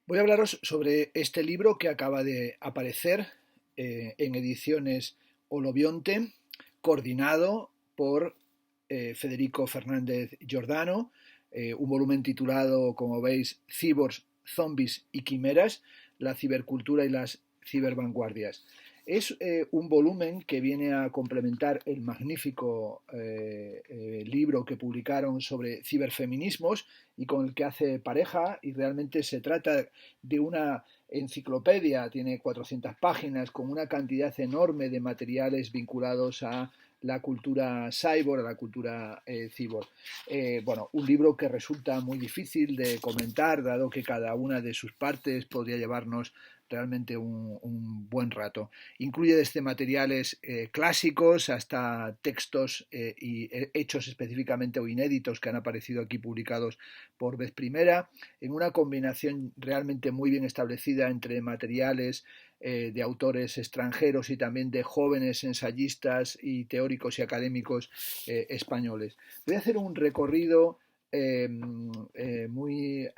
Voy a hablaros sobre este libro que acaba de aparecer en ediciones Olobionte, coordinado por Federico Fernández Giordano, un volumen titulado, como veis, Cyborgs, Zombies y Quimeras, la cibercultura y las cibervanguardias. Es un volumen que viene a complementar el magnífico libro que publicaron sobre ciberfeminismos y con el que hace pareja, y realmente se trata de una enciclopedia, tiene 400 páginas, con una cantidad enorme de materiales vinculados a la cultura cyborg, a la cultura cyborg. Bueno, un libro que resulta muy difícil de comentar, dado que cada una de sus partes podría llevarnos realmente un buen rato. Incluye desde materiales clásicos hasta textos y hechos específicamente o inéditos que han aparecido aquí publicados por vez primera, en una combinación realmente muy bien establecida entre materiales de autores extranjeros y también de jóvenes ensayistas y teóricos y académicos españoles. Voy a hacer un recorrido muy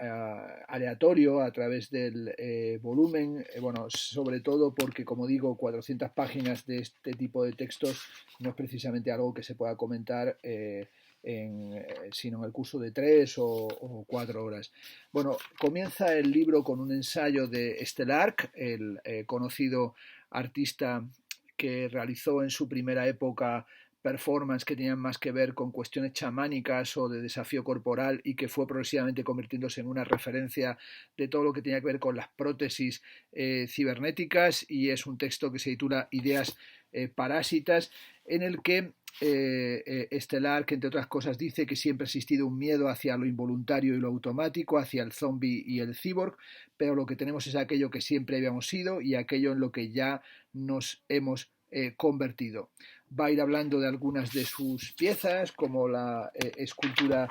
aleatorio a través del volumen, bueno, sobre todo porque, como digo, 400 páginas de este tipo de textos no es precisamente algo que se pueda comentar sino en el curso de 3 o 4 horas. Bueno, comienza el libro con un ensayo de Stellark, el conocido artista que realizó en su primera época performance que tenían más que ver con cuestiones chamánicas o de desafío corporal y que fue progresivamente convirtiéndose en una referencia de todo lo que tenía que ver con las prótesis cibernéticas, y es un texto que se titula Ideas parásitas, en el que Estelar, que entre otras cosas dice que siempre ha existido un miedo hacia lo involuntario y lo automático, hacia el zombie y el cyborg, pero lo que tenemos es aquello que siempre habíamos sido y aquello en lo que ya nos hemos convertido. Va a ir hablando de algunas de sus piezas, como la escultura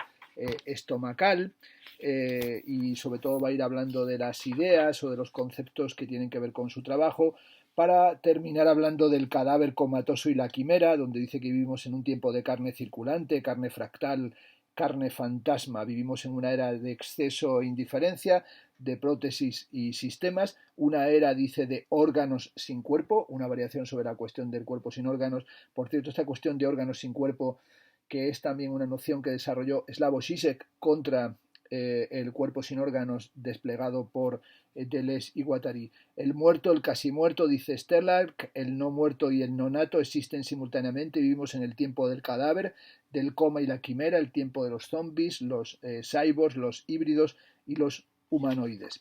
estomacal, y sobre todo va a ir hablando de las ideas o de los conceptos que tienen que ver con su trabajo, para terminar hablando del cadáver comatoso y la quimera, donde dice que vivimos en un tiempo de carne circulante, carne fractal, carne fantasma. Vivimos en una era de exceso e indiferencia, de prótesis y sistemas, una era, dice, de órganos sin cuerpo, una variación sobre la cuestión del cuerpo sin órganos. Por cierto, esta cuestión de órganos sin cuerpo, que es también una noción que desarrolló Slavoj Žižek contra el cuerpo sin órganos desplegado por Deleuze y Guattari. El muerto, el casi muerto, dice Stellark, el no muerto y el nonato existen simultáneamente. Vivimos en el tiempo del cadáver, del coma y la quimera, el tiempo de los zombies, los cyborgs, los híbridos y los humanoides.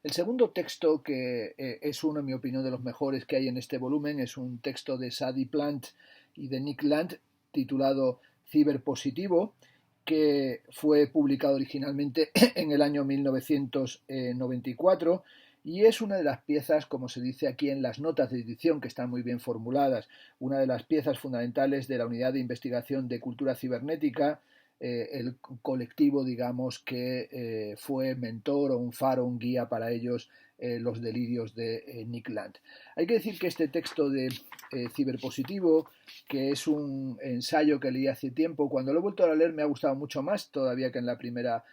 El segundo texto, que es uno, en mi opinión, de los mejores que hay en este volumen, es un texto de Sadie Plant y de Nick Land, titulado Ciberpositivo, que fue publicado originalmente en el año 1994, y es una de las piezas, como se dice aquí en las notas de edición, que están muy bien formuladas, una de las piezas fundamentales de la Unidad de Investigación de Cultura Cibernética, el colectivo, digamos, que fue mentor o un faro, un guía para ellos, los delirios de Nick Land. Hay que decir que este texto de Ciberpositivo, que es un ensayo que leí hace tiempo, cuando lo he vuelto a leer me ha gustado mucho más todavía que en la primera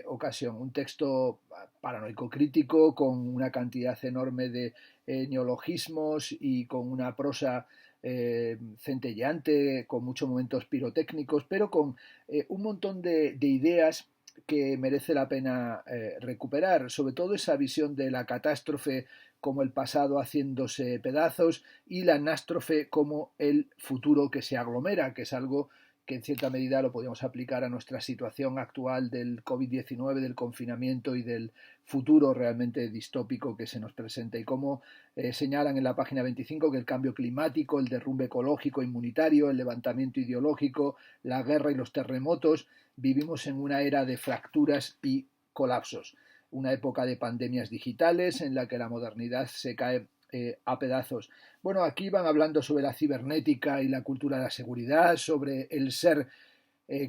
ocasión. Un texto paranoico crítico, con una cantidad enorme de neologismos y con una prosa centelleante, con muchos momentos pirotécnicos, pero con un montón de ideas que merece la pena recuperar, sobre todo esa visión de la catástrofe como el pasado haciéndose pedazos y la anástrofe como el futuro que se aglomera, que es algo que en cierta medida lo podemos aplicar a nuestra situación actual del COVID-19, del confinamiento y del futuro realmente distópico que se nos presenta. Y como señalan en la página 25, que el cambio climático, el derrumbe ecológico, inmunitario, el levantamiento ideológico, la guerra y los terremotos, vivimos en una era de fracturas y colapsos, una época de pandemias digitales en la que la modernidad se cae a pedazos. Bueno, aquí van hablando sobre la cibernética y la cultura de la seguridad, sobre el ser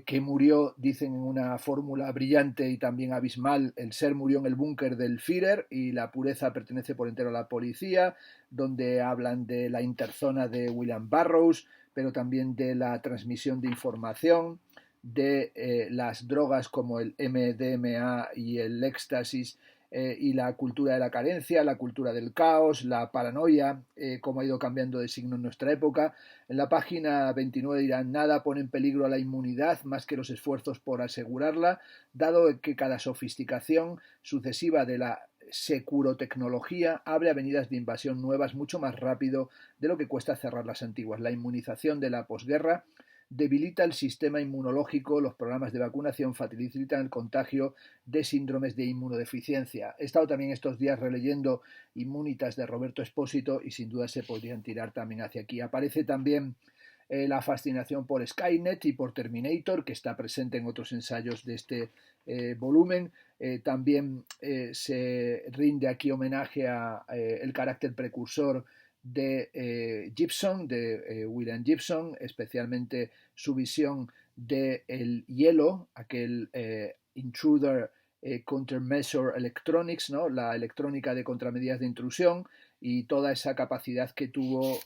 que murió, dicen en una fórmula brillante y también abismal, el ser murió en el búnker del Führer y la pureza pertenece por entero a la policía, donde hablan de la interzona de William Burroughs, pero también de la transmisión de información, de las drogas como el MDMA y el éxtasis y la cultura de la carencia, la cultura del caos, la paranoia, cómo ha ido cambiando de signo en nuestra época. En la página 29 dirán: nada pone en peligro a la inmunidad más que los esfuerzos por asegurarla, dado que cada sofisticación sucesiva de la securotecnología abre avenidas de invasión nuevas mucho más rápido de lo que cuesta cerrar las antiguas. La inmunización de la posguerra debilita el sistema inmunológico, los programas de vacunación facilitan el contagio de síndromes de inmunodeficiencia. He estado también estos días releyendo Immunitas de Roberto Espósito y sin duda se podrían tirar también hacia aquí. Aparece también la fascinación por Skynet y por Terminator, que está presente en otros ensayos de este volumen. También se rinde aquí homenaje a el carácter precursor de Gibson, de William Gibson, especialmente su visión del hielo, aquel intruder countermeasure electronics, ¿no? La electrónica de contramedidas de intrusión, y toda esa capacidad que tuvo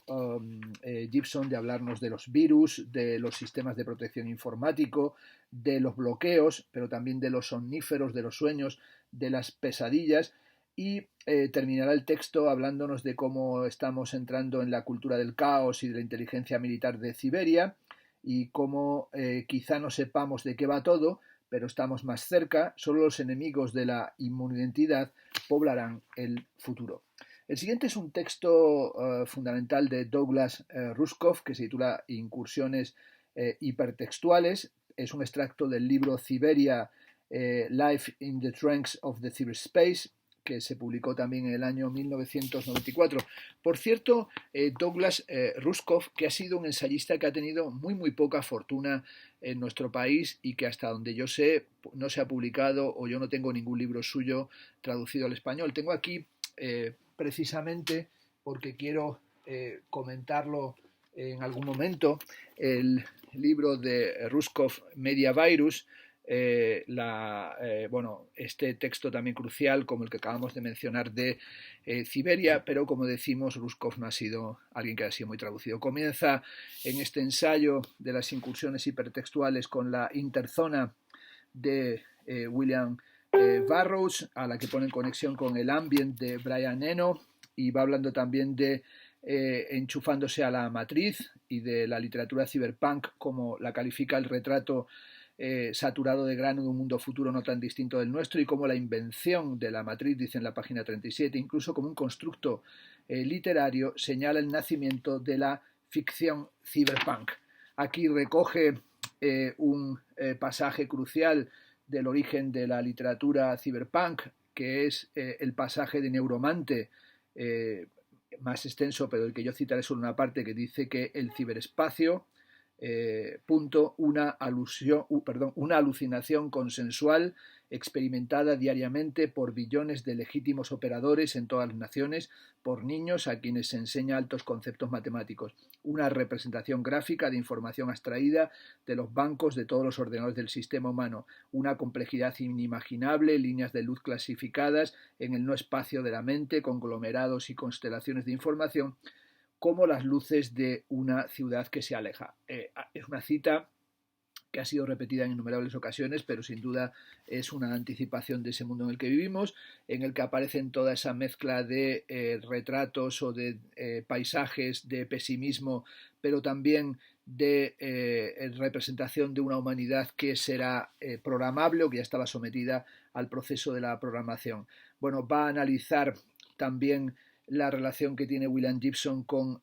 Gibson de hablarnos de los virus, de los sistemas de protección informático, de los bloqueos, pero también de los somníferos, de los sueños, de las pesadillas. Y terminará el texto hablándonos de cómo estamos entrando en la cultura del caos y de la inteligencia militar de Siberia, y cómo quizá no sepamos de qué va todo, pero estamos más cerca. Solo los enemigos de la inmunidad poblarán el futuro. El siguiente es un texto fundamental de Douglas Rushkoff, que se titula Incursiones hipertextuales. Es un extracto del libro Siberia, Life in the Trunks of the Cyberspace, que se publicó también en el año 1994. Por cierto, Douglas Rushkoff, que ha sido un ensayista que ha tenido muy poca fortuna en nuestro país y que hasta donde yo sé no se ha publicado, o yo no tengo ningún libro suyo traducido al español. Tengo aquí precisamente, porque quiero comentarlo en algún momento, el libro de Rushkoff, Mediavirus. Este texto también crucial, como el que acabamos de mencionar de Siberia, pero como decimos, Rushkoff no ha sido alguien que haya sido muy traducido. Comienza en este ensayo de las incursiones hipertextuales con la interzona de William Burroughs, a la que pone en conexión con el ambient de Brian Eno, y va hablando también de enchufándose a la matriz y de la literatura cyberpunk, como la califica el retrato saturado de grano de un mundo futuro no tan distinto del nuestro, y como la invención de la matriz, dice en la página 37, incluso como un constructo literario, señala el nacimiento de la ficción cyberpunk. Aquí recoge un pasaje crucial del origen de la literatura cyberpunk, que es el pasaje de Neuromante, más extenso, pero el que yo citaré solo una parte, que dice que el ciberespacio, una alucinación consensual experimentada diariamente por billones de legítimos operadores en todas las naciones, por niños a quienes se enseña altos conceptos matemáticos, una representación gráfica de información abstraída de los bancos de todos los ordenadores del sistema humano, una complejidad inimaginable, líneas de luz clasificadas en el no espacio de la mente, conglomerados y constelaciones de información, como las luces de una ciudad que se aleja. Es una cita que ha sido repetida en innumerables ocasiones, pero sin duda es una anticipación de ese mundo en el que vivimos, en el que aparecen toda esa mezcla de retratos o de paisajes de pesimismo, pero también de representación de una humanidad que será programable o que ya estaba sometida al proceso de la programación. Bueno, va a analizar también la relación que tiene William Gibson con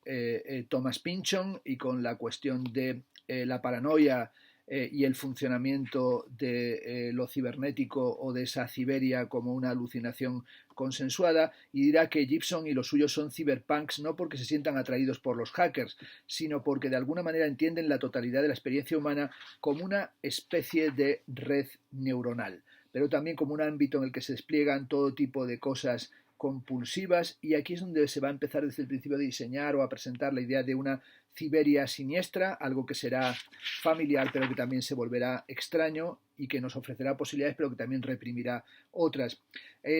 Thomas Pynchon y con la cuestión de la paranoia y el funcionamiento de lo cibernético o de esa Siberia como una alucinación consensuada, y dirá que Gibson y los suyos son cyberpunks no porque se sientan atraídos por los hackers, sino porque de alguna manera entienden la totalidad de la experiencia humana como una especie de red neuronal, pero también como un ámbito en el que se despliegan todo tipo de cosas compulsivas, y aquí es donde se va a empezar desde el principio a diseñar o a presentar la idea de una Siberia siniestra, algo que será familiar pero que también se volverá extraño y que nos ofrecerá posibilidades pero que también reprimirá otras.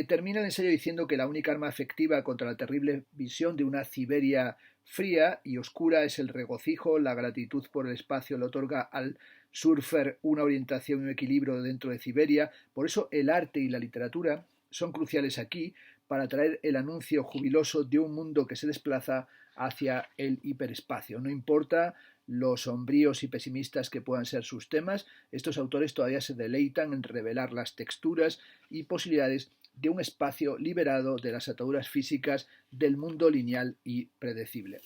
Termina el ensayo diciendo que la única arma efectiva contra la terrible visión de una Siberia fría y oscura es el regocijo, la gratitud por el espacio le otorga al surfer una orientación y un equilibrio dentro de Siberia. Por eso el arte y la literatura son cruciales aquí para traer el anuncio jubiloso de un mundo que se desplaza hacia el hiperespacio. No importa lo sombríos y pesimistas que puedan ser sus temas, estos autores todavía se deleitan en revelar las texturas y posibilidades de un espacio liberado de las ataduras físicas del mundo lineal y predecible.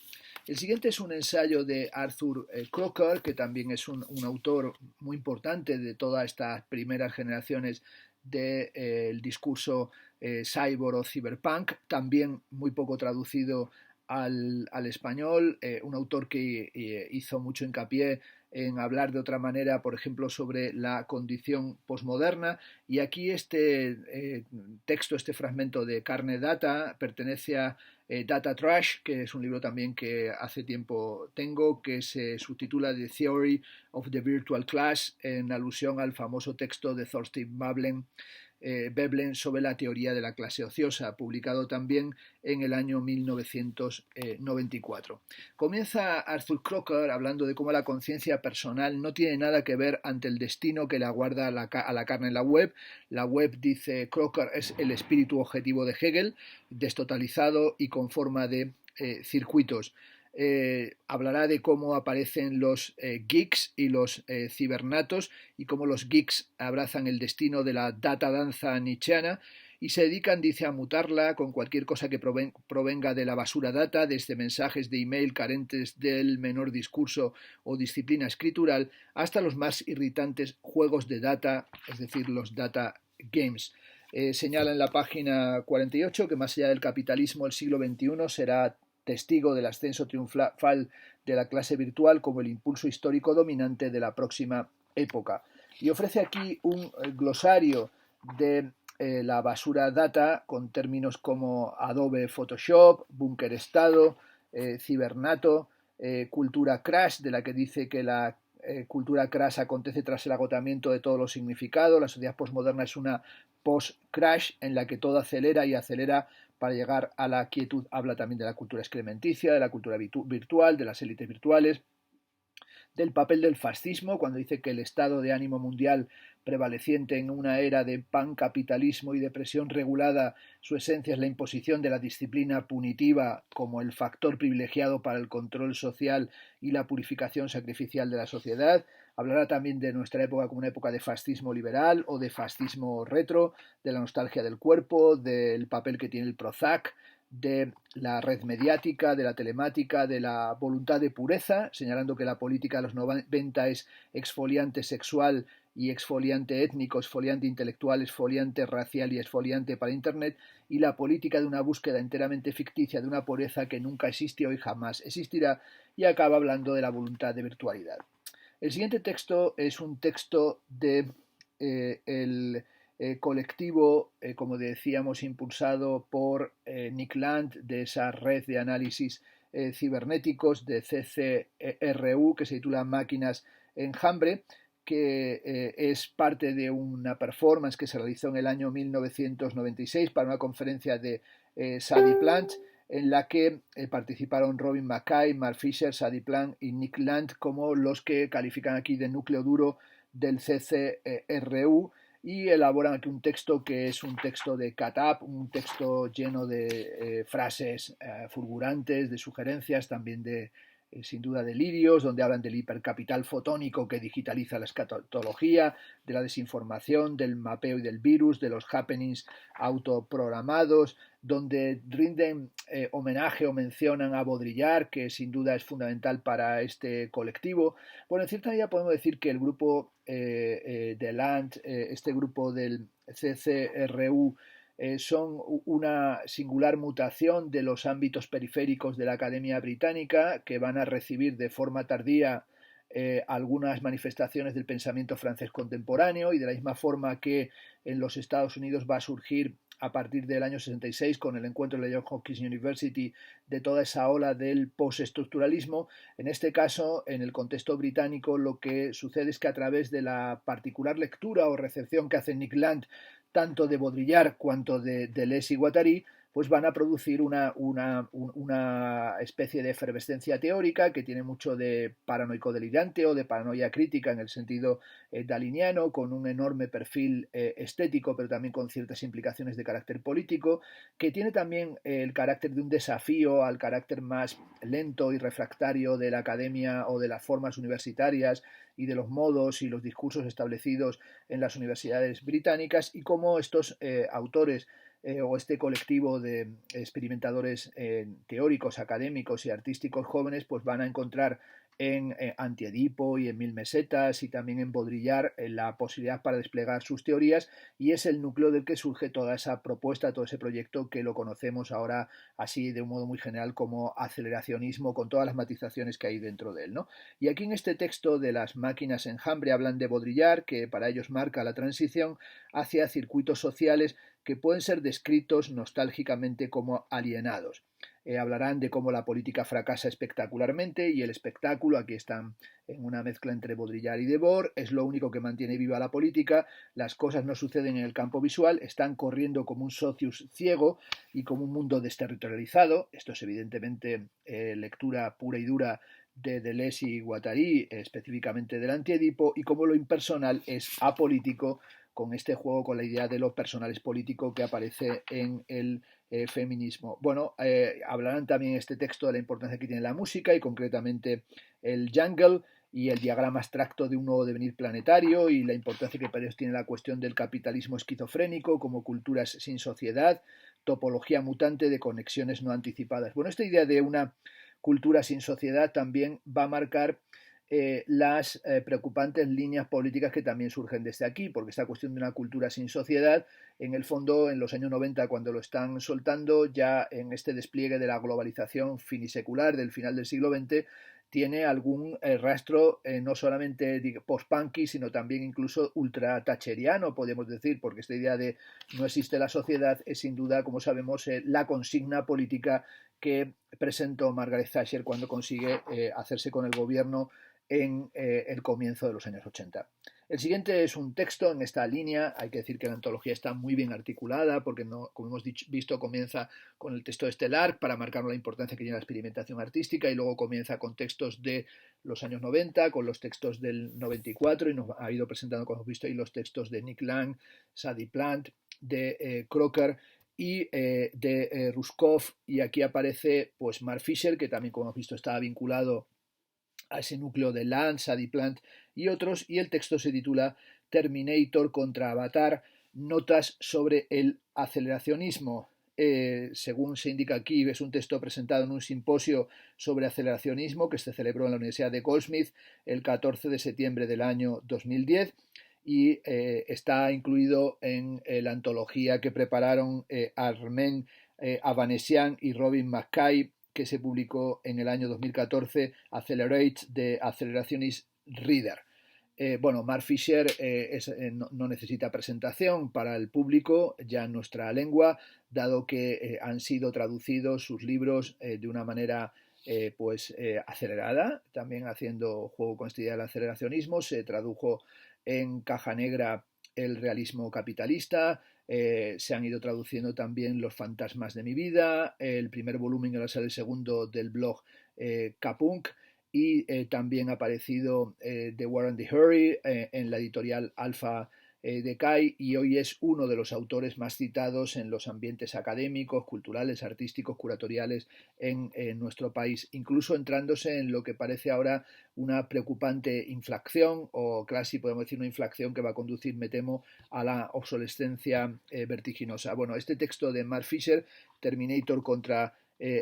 El siguiente es un ensayo de Arthur Crocker, que también es un autor muy importante de todas estas primeras generaciones del discurso cyborg o cyberpunk, también muy poco traducido al español, un autor que hizo mucho hincapié en hablar de otra manera, por ejemplo, sobre la condición posmoderna. Y aquí este texto, este fragmento de Carne Data, pertenece a Data Trash, que es un libro también que hace tiempo tengo, que se subtitula The Theory of the Virtual Class, en alusión al famoso texto de Thorstein Veblen sobre la teoría de la clase ociosa, publicado también en el año 1994. Comienza Arthur Crocker hablando de cómo la conciencia personal no tiene nada que ver ante el destino que le aguarda a la carne en la web. La web, dice Crocker, es el espíritu objetivo de Hegel, destotalizado y con forma de circuitos. Hablará de cómo aparecen los geeks y los cibernatos y cómo los geeks abrazan el destino de la data danza nietzscheana y se dedican, dice, a mutarla con cualquier cosa que provenga de la basura data, desde mensajes de email carentes del menor discurso o disciplina escritural hasta los más irritantes juegos de data, es decir, los data games. Señala en la página 48 que más allá del capitalismo el siglo XXI será testigo del ascenso triunfal de la clase virtual como el impulso histórico dominante de la próxima época. Y ofrece aquí un glosario de la basura data con términos como Adobe Photoshop, búnker estado, cibernato, cultura crash, de la que dice que la cultura crash acontece tras el agotamiento de todos los significados. La sociedad postmoderna es una post-crash en la que todo acelera y acelera para llegar a la quietud. Habla también de la cultura excrementicia, de la cultura virtual, de las élites virtuales, del papel del fascismo, cuando dice que el estado de ánimo mundial prevaleciente en una era de pancapitalismo y de presión regulada, su esencia es la imposición de la disciplina punitiva como el factor privilegiado para el control social y la purificación sacrificial de la sociedad. Hablará también de nuestra época como una época de fascismo liberal o de fascismo retro, de la nostalgia del cuerpo, del papel que tiene el Prozac, de la red mediática, de la telemática, de la voluntad de pureza, señalando que la política de los 90 es exfoliante sexual y exfoliante étnico, exfoliante intelectual, exfoliante racial y exfoliante para Internet, y la política de una búsqueda enteramente ficticia de una pureza que nunca existió y jamás existirá, y acaba hablando de la voluntad de virtualidad. El siguiente texto es un texto de el colectivo, como decíamos, impulsado por Nick Land, de esa red de análisis cibernéticos de CCRU, que se titula Máquinas Enjambre, que es parte de una performance que se realizó en el año 1996 para una conferencia de Sadie Plant, en la que participaron Robin McKay, Mark Fisher, Sadie Plant y Nick Land como los que califican aquí de núcleo duro del CCRU, y elaboran aquí un texto que es un texto de cat-up, un texto lleno de frases fulgurantes, de sugerencias, también de sin duda delirios, donde hablan del hipercapital fotónico que digitaliza la escatología, de la desinformación, del mapeo y del virus, de los happenings autoprogramados, donde rinden homenaje o mencionan a Baudrillard, que sin duda es fundamental para este colectivo. Bueno, en cierta medida podemos decir que el grupo de Land, este grupo del CCRU, son una singular mutación de los ámbitos periféricos de la Academia Británica, que van a recibir de forma tardía algunas manifestaciones del pensamiento francés contemporáneo, y de la misma forma que en los Estados Unidos va a surgir a partir del año 66 con el encuentro de la Johns Hopkins University de toda esa ola del postestructuralismo. En este caso, en el contexto británico, lo que sucede es que a través de la particular lectura o recepción que hace Nick Land tanto de Baudrillard cuanto de Deleuze y Guattari, pues van a producir una especie de efervescencia teórica que tiene mucho de paranoico delirante o de paranoia crítica en el sentido daliniano, con un enorme perfil estético, pero también con ciertas implicaciones de carácter político, que tiene también el carácter de un desafío al carácter más lento y refractario de la academia o de las formas universitarias y de los modos y los discursos establecidos en las universidades británicas, y cómo estos autores o este colectivo de experimentadores teóricos, académicos y artísticos jóvenes pues van a encontrar en Antiedipo y en Mil Mesetas y también en Baudrillard la posibilidad para desplegar sus teorías, y es el núcleo del que surge toda esa propuesta, todo ese proyecto que lo conocemos ahora así de un modo muy general como aceleracionismo, con todas las matizaciones que hay dentro de él, ¿no? Y aquí en este texto de las máquinas enjambre hablan de Baudrillard, que para ellos marca la transición hacia circuitos sociales que pueden ser descritos nostálgicamente como alienados. Hablarán de cómo la política fracasa espectacularmente y el espectáculo, aquí están en una mezcla entre Baudrillard y Debord, es lo único que mantiene viva la política, las cosas no suceden en el campo visual, están corriendo como un socius ciego y como un mundo desterritorializado. Esto es evidentemente lectura pura y dura de Deleuze y Guattari, específicamente del Antiedipo, y cómo lo impersonal es apolítico, con este juego con la idea de lo personal es político que aparece en el feminismo. Bueno, hablarán también en este texto de la importancia que tiene la música y concretamente el jungle y el diagrama abstracto de un nuevo devenir planetario, y la importancia que para ellos tiene la cuestión del capitalismo esquizofrénico como culturas sin sociedad, topología mutante de conexiones no anticipadas. Bueno, esta idea de una cultura sin sociedad también va a marcar las preocupantes líneas políticas que también surgen desde aquí, porque esta cuestión de una cultura sin sociedad, en el fondo, en los años 90, cuando lo están soltando, ya en este despliegue de la globalización finisecular del final del siglo XX, tiene algún rastro no solamente post-punky, sino también incluso ultra-thatcheriano, podemos decir, porque esta idea de no existe la sociedad es sin duda, como sabemos, la consigna política que presentó Margaret Thatcher cuando consigue hacerse con el gobierno en el comienzo de los años 80. El siguiente es un texto en esta línea. Hay que decir que la antología está muy bien articulada porque, no, como hemos visto, comienza con el texto estelar para marcar la importancia que tiene la experimentación artística, y luego comienza con textos de los años 90, con los textos del 94, y nos ha ido presentando, como hemos visto, ahí los textos de Nick Lang, Sadie Plant, de Crocker y de Ruskov, y aquí aparece pues Mark Fisher, que también, como hemos visto, estaba vinculado a ese núcleo de Land, Sadie Plant y otros, y el texto se titula Terminator contra Avatar, notas sobre el aceleracionismo. Según se indica aquí, es un texto presentado en un simposio sobre aceleracionismo que se celebró en la Universidad de Goldsmith el 14 de septiembre del año 2010, y está incluido en la antología que prepararon Armen Avanesian y Robin McKay, que se publicó en el año 2014, Accelerate de Accelerationist Reader. Bueno, Mark Fisher no necesita presentación para el público ya en nuestra lengua, dado que han sido traducidos sus libros de una manera acelerada, también haciendo juego con esta idea del aceleracionismo. Se tradujo en Caja Negra el realismo capitalista, se han ido traduciendo también Los fantasmas de mi vida, el primer volumen y ahora sale el segundo del blog K-Punk, y también ha aparecido The War and the Hurry en la editorial Alpha de Kai, y hoy es uno de los autores más citados en los ambientes académicos, culturales, artísticos, curatoriales en nuestro país, incluso entrándose en lo que parece ahora una preocupante inflación, o casi podemos decir una inflación que va a conducir, me temo, a la obsolescencia vertiginosa. Bueno, este texto de Mark Fisher, Terminator contra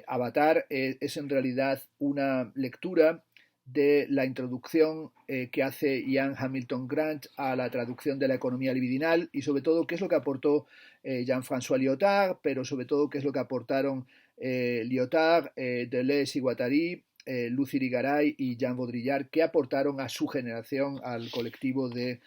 Avatar, es en realidad una lectura de la introducción que hace Ian Hamilton Grant a la traducción de la economía libidinal, y sobre todo qué es lo que aportó Jean-François Lyotard, pero sobre todo qué es lo que aportaron Lyotard, Deleuze y Guattari, Lucy Irigaray y Jean Baudrillard, que aportaron a su generación, al colectivo de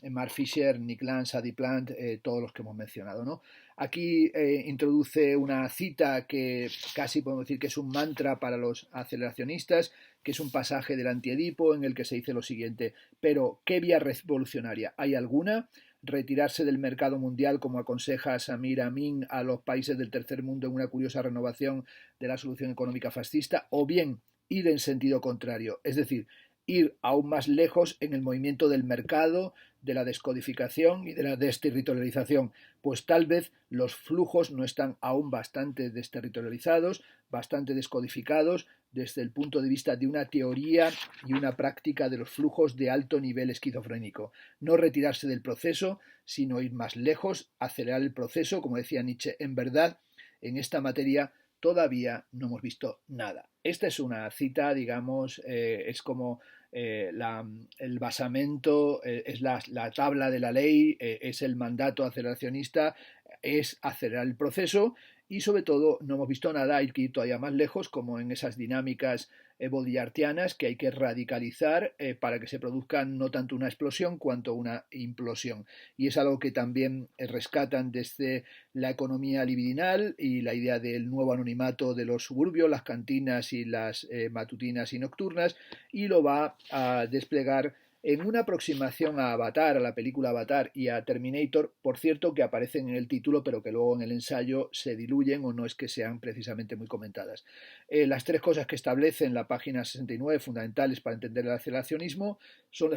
Mark Fisher, Nick Land, Sadie Plant, todos los que hemos mencionado, ¿no? Aquí introduce una cita que casi podemos decir que es un mantra para los aceleracionistas, que es un pasaje del Antiedipo en el que se dice lo siguiente: pero ¿qué vía revolucionaria? ¿Hay alguna? retirarse del mercado mundial, como aconseja Samir Amin a los países del tercer mundo en una curiosa renovación de la solución económica fascista, o bien ir en sentido contrario, es decir, ir aún más lejos en el movimiento del mercado, de la descodificación y de la desterritorialización, pues tal vez los flujos no están aún bastante desterritorializados, bastante descodificados desde el punto de vista de una teoría y una práctica de los flujos de alto nivel esquizofrénico. No retirarse del proceso, sino ir más lejos, acelerar el proceso, como decía Nietzsche, en verdad, en esta materia todavía no hemos visto nada. Esta es una cita, digamos, es como el basamento, es la tabla de la ley, es el mandato aceleracionista, es acelerar el proceso y sobre todo no hemos visto nada, hay que ir todavía más lejos, como en esas dinámicas baudrillardianas que hay que radicalizar para que se produzca no tanto una explosión cuanto una implosión. Y es algo que también rescatan desde la economía libidinal y la idea del nuevo anonimato de los suburbios, las cantinas y las matutinas y nocturnas, y lo va a desplegar en una aproximación a Avatar, a la película Avatar y a Terminator, por cierto, que aparecen en el título, pero que luego en el ensayo se diluyen o no es que sean precisamente muy comentadas. Las tres cosas que establece en la página 69, fundamentales para entender el aceleracionismo, son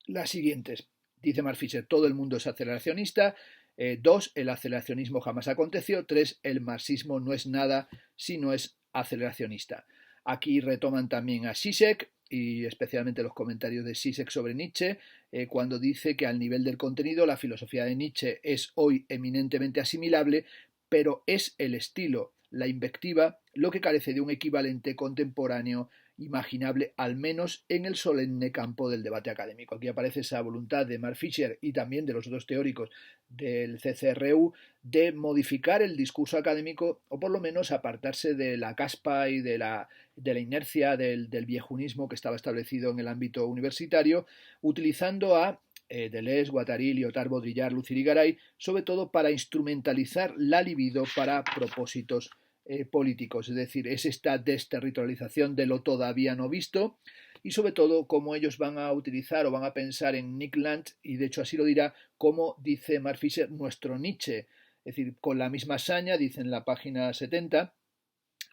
las siguientes. Dice Mark Fisher, todo el mundo es aceleracionista. 2, el aceleracionismo jamás aconteció. 3, el marxismo no es nada si no es aceleracionista. Aquí retoman también a Zizek y especialmente los comentarios de Zizek sobre Nietzsche, cuando dice que al nivel del contenido la filosofía de Nietzsche es hoy eminentemente asimilable, pero es el estilo, la invectiva, lo que carece de un equivalente contemporáneo imaginable, al menos en el solemne campo del debate académico. Aquí aparece esa voluntad de Mark Fisher y también de los otros teóricos del CCRU de modificar el discurso académico o por lo menos apartarse de la caspa y de la inercia del viejunismo que estaba establecido en el ámbito universitario, utilizando a Deleuze, Guattari, Lyotard, Baudrillard, Luciri-Garay, sobre todo para instrumentalizar la libido para propósitos políticos, es decir, es esta desterritorialización de lo todavía no visto y sobre todo cómo ellos van a utilizar o van a pensar en Nick Land y de hecho así lo dirá, como dice Mark Fisher, nuestro Nietzsche, es decir, con la misma hazaña, dice en la página 70,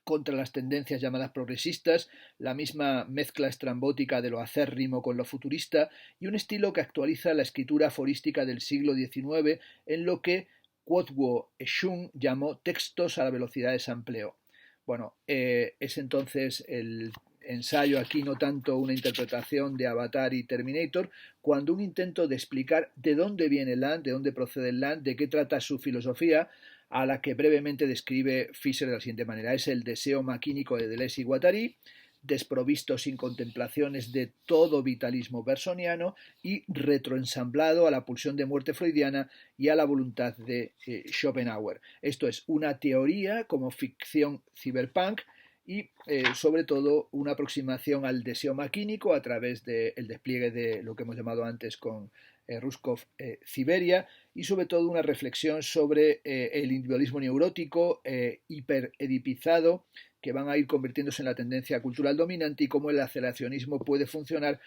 contra las tendencias llamadas progresistas, la misma mezcla estrambótica de lo acérrimo con lo futurista y un estilo que actualiza la escritura aforística del siglo XIX en lo que Kuo Shun llamó textos a la velocidad de sampleo. Bueno, es entonces el ensayo aquí no tanto una interpretación de Avatar y Terminator, cuando un intento de explicar de dónde viene Land, de dónde procede Land, de qué trata su filosofía, a la que brevemente describe Fisher de la siguiente manera. Es el deseo maquínico de Deleuze y Guattari, desprovisto sin contemplaciones de todo vitalismo bersoniano y retroensamblado a la pulsión de muerte freudiana y a la voluntad de Schopenhauer. Esto es una teoría como ficción cyberpunk y sobre todo una aproximación al deseo maquínico a través del despliegue de lo que hemos llamado antes con Ruskov, Siberia, y sobre todo una reflexión sobre el individualismo neurótico hiperedipizado que van a ir convirtiéndose en la tendencia cultural dominante y cómo el aceleracionismo puede funcionar,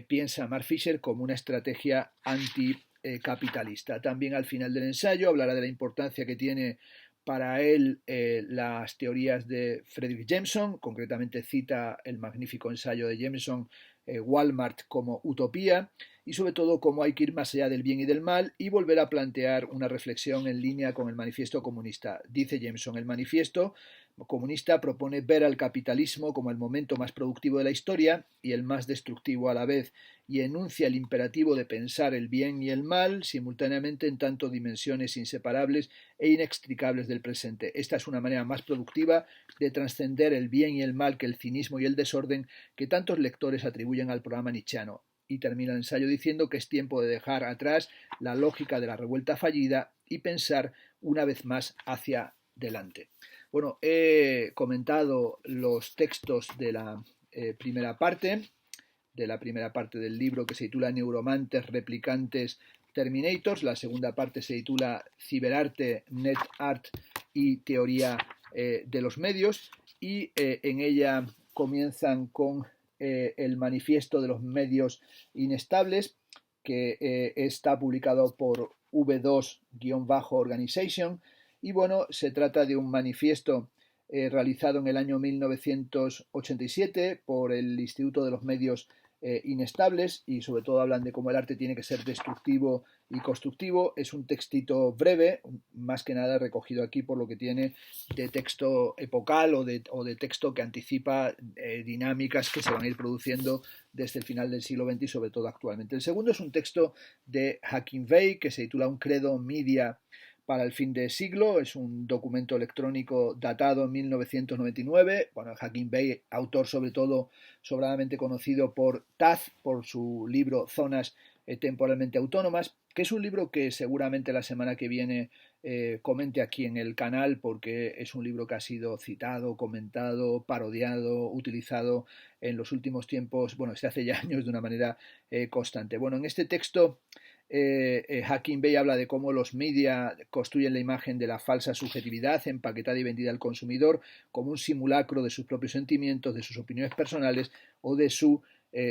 piensa Mark Fisher, como una estrategia anticapitalista. También al final del ensayo hablará de la importancia que tiene para él las teorías de Frederick Jameson, concretamente cita el magnífico ensayo de Jameson, Walmart como utopía, y sobre todo cómo hay que ir más allá del bien y del mal y volver a plantear una reflexión en línea con el manifiesto comunista. Dice Jameson, el manifiesto comunista propone ver al capitalismo como el momento más productivo de la historia y el más destructivo a la vez, y enuncia el imperativo de pensar el bien y el mal simultáneamente en tanto dimensiones inseparables e inextricables del presente. Esta es una manera más productiva de trascender el bien y el mal que el cinismo y el desorden que tantos lectores atribuyen al programa nietzscheano. Y termina el ensayo diciendo que es tiempo de dejar atrás la lógica de la revuelta fallida y pensar una vez más hacia delante. Bueno, he comentado los textos de la primera parte del libro que se titula Neuromantes, Replicantes, Terminators. La segunda parte se titula Ciberarte, Net Art y Teoría de los Medios, y en ella comienzan con el manifiesto de los medios inestables, que está publicado por V2-Organization, y bueno, se trata de un manifiesto realizado en el año 1987 por el Instituto de los Medios Inestables, y sobre todo hablan de cómo el arte tiene que ser destructivo y constructivo. Es un textito breve, más que nada recogido aquí por lo que tiene de texto epocal o de texto que anticipa dinámicas que se van a ir produciendo desde el final del siglo XX y sobre todo actualmente. El segundo es un texto de Hacking Bay que se titula Un credo media para el fin de siglo. Es un documento electrónico datado en 1999. Bueno, Hacking Bay, autor sobre todo sobradamente conocido por Taz, por su libro Zonas temporalmente autónomas, que es un libro que seguramente la semana que viene comente aquí en el canal, porque es un libro que ha sido citado, comentado, parodiado, utilizado en los últimos tiempos, bueno, desde hace ya años de una manera constante. Bueno, en este texto Hacking Bay habla de cómo los media construyen la imagen de la falsa subjetividad empaquetada y vendida al consumidor como un simulacro de sus propios sentimientos, de sus opiniones personales o de su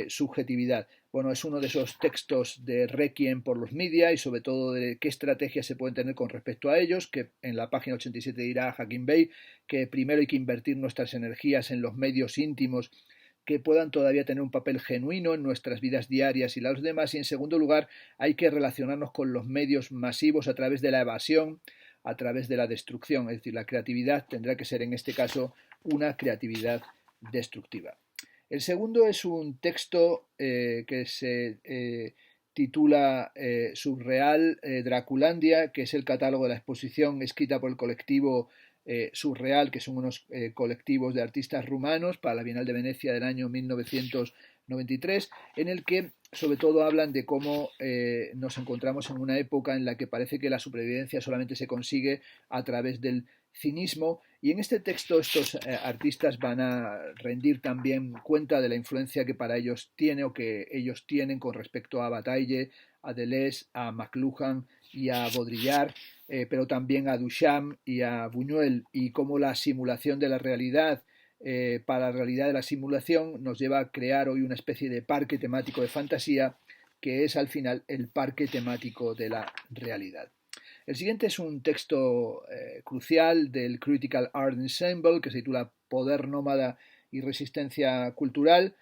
subjetividad. Bueno, es uno de esos textos de requiem por los media y sobre todo de qué estrategias se pueden tener con respecto a ellos, que en la página 87 dirá Hacking Bay que primero hay que invertir nuestras energías en los medios íntimos que puedan todavía tener un papel genuino en nuestras vidas diarias y los demás, y en segundo lugar hay que relacionarnos con los medios masivos a través de la evasión, a través de la destrucción, es decir, la creatividad tendrá que ser en este caso una creatividad destructiva. El segundo es un texto que se titula Surreal Draculandia, que es el catálogo de la exposición escrita por el colectivo Surreal, que son unos colectivos de artistas rumanos para la Bienal de Venecia del año 1993, en el que sobre todo hablan de cómo nos encontramos en una época en la que parece que la supervivencia solamente se consigue a través del cinismo, y en este texto estos artistas van a rendir también cuenta de la influencia que para ellos tiene o que ellos tienen con respecto a Bataille, a Deleuze, a McLuhan y a Baudrillard, pero también a Duchamp y a Buñuel, y cómo la simulación de la realidad para la realidad de la simulación nos lleva a crear hoy una especie de parque temático de fantasía que es al final el parque temático de la realidad. El siguiente es un texto crucial del Critical Art Ensemble que se titula Poder nómada y resistencia cultural.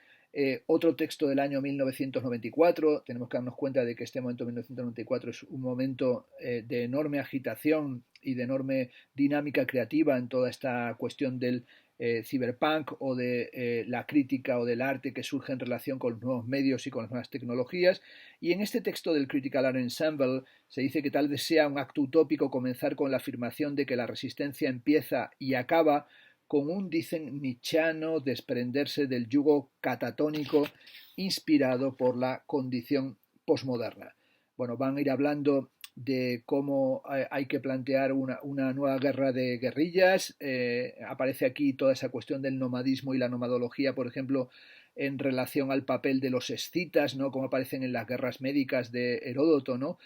Otro texto del año 1994, tenemos que darnos cuenta de que este momento 1994 es un momento de enorme agitación y de enorme dinámica creativa en toda esta cuestión del cyberpunk o de la crítica o del arte que surge en relación con los nuevos medios y con las nuevas tecnologías. Y en este texto del Critical Art Ensemble se dice que tal vez sea un acto utópico comenzar con la afirmación de que la resistencia empieza y acaba con un, dicen, nietzscheano desprenderse del yugo catatónico inspirado por la condición posmoderna. Bueno, van a ir hablando de cómo hay que plantear una nueva guerra de guerrillas. Aparece aquí toda esa cuestión del nomadismo y la nomadología, por ejemplo, en relación al papel de los escitas, ¿no? Como aparecen en las guerras médicas de Heródoto, ¿no?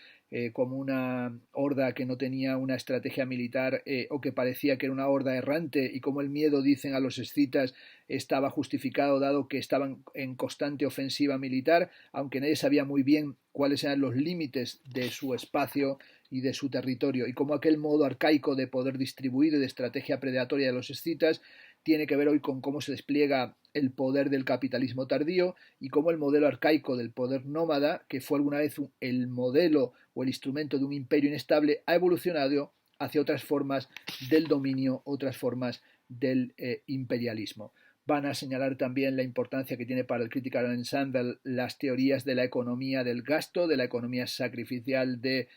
Como una horda que no tenía una estrategia militar o que parecía que era una horda errante, y como el miedo, dicen, a los escitas estaba justificado dado que estaban en constante ofensiva militar, aunque nadie sabía muy bien cuáles eran los límites de su espacio y de su territorio, y como aquel modo arcaico de poder distribuir y de estrategia predatoria de los escitas tiene que ver hoy con cómo se despliega el poder del capitalismo tardío y cómo el modelo arcaico del poder nómada, que fue alguna vez el modelo o el instrumento de un imperio inestable, ha evolucionado hacia otras formas del dominio, otras formas del imperialismo. Van a señalar también la importancia que tiene para el Critical Ensemble las teorías de la economía del gasto, de la economía sacrificial de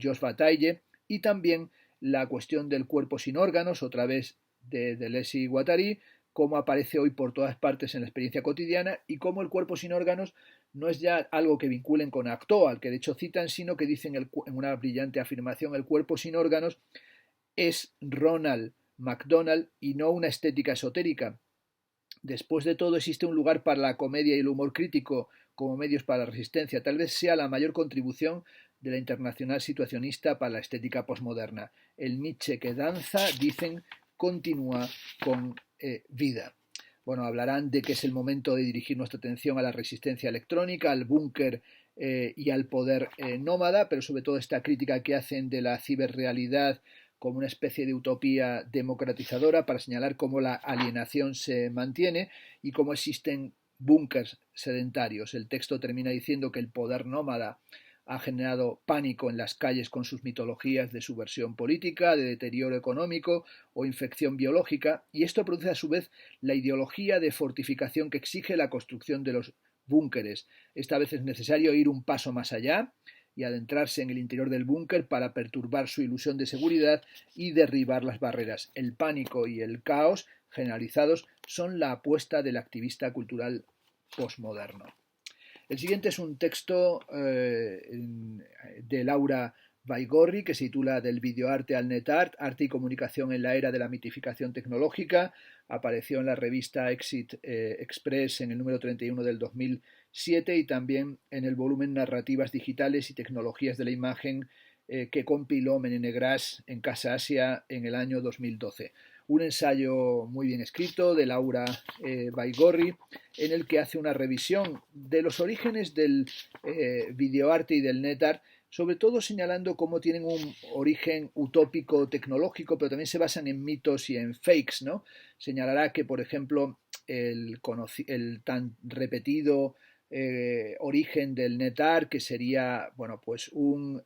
Jos Bataille, y también la cuestión del cuerpo sin órganos, otra vez de Deleuze y Guattari, cómo aparece hoy por todas partes en la experiencia cotidiana, y cómo el cuerpo sin órganos no es ya algo que vinculen con Acto, al que de hecho citan, sino que dicen en una brillante afirmación: el cuerpo sin órganos es Ronald McDonald y no una estética esotérica. Después de todo, existe un lugar para la comedia y el humor crítico como medios para la resistencia. Tal vez sea la mayor contribución de la internacional situacionista para la estética posmoderna. El Nietzsche que danza, dicen, continúa con vida. Bueno, hablarán de que es el momento de dirigir nuestra atención a la resistencia electrónica, al búnker y al poder nómada, pero sobre todo esta crítica que hacen de la ciberrealidad como una especie de utopía democratizadora para señalar cómo la alienación se mantiene y cómo existen búnkers sedentarios. El texto termina diciendo que el poder nómada ha generado pánico en las calles con sus mitologías de subversión política, de deterioro económico o infección biológica, y esto produce a su vez la ideología de fortificación que exige la construcción de los búnkeres. Esta vez es necesario ir un paso más allá y adentrarse en el interior del búnker para perturbar su ilusión de seguridad y derribar las barreras. El pánico y el caos generalizados son la apuesta del activista cultural posmoderno. El siguiente es un texto de Laura Baigorri que se titula Del videoarte al netart, arte y comunicación en la era de la mitificación tecnológica. Apareció en la revista Exit Express en el número 31 del 2007 y también en el volumen Narrativas digitales y tecnologías de la imagen que compiló Menenegras en Casa Asia en el año 2012. Un ensayo muy bien escrito de Laura Baigorri en el que hace una revisión de los orígenes del videoarte y del netart, sobre todo señalando cómo tienen un origen utópico tecnológico, pero también se basan en mitos y en fakes, ¿no? Señalará que, por ejemplo, el tan repetido origen del netart, que sería, bueno, pues un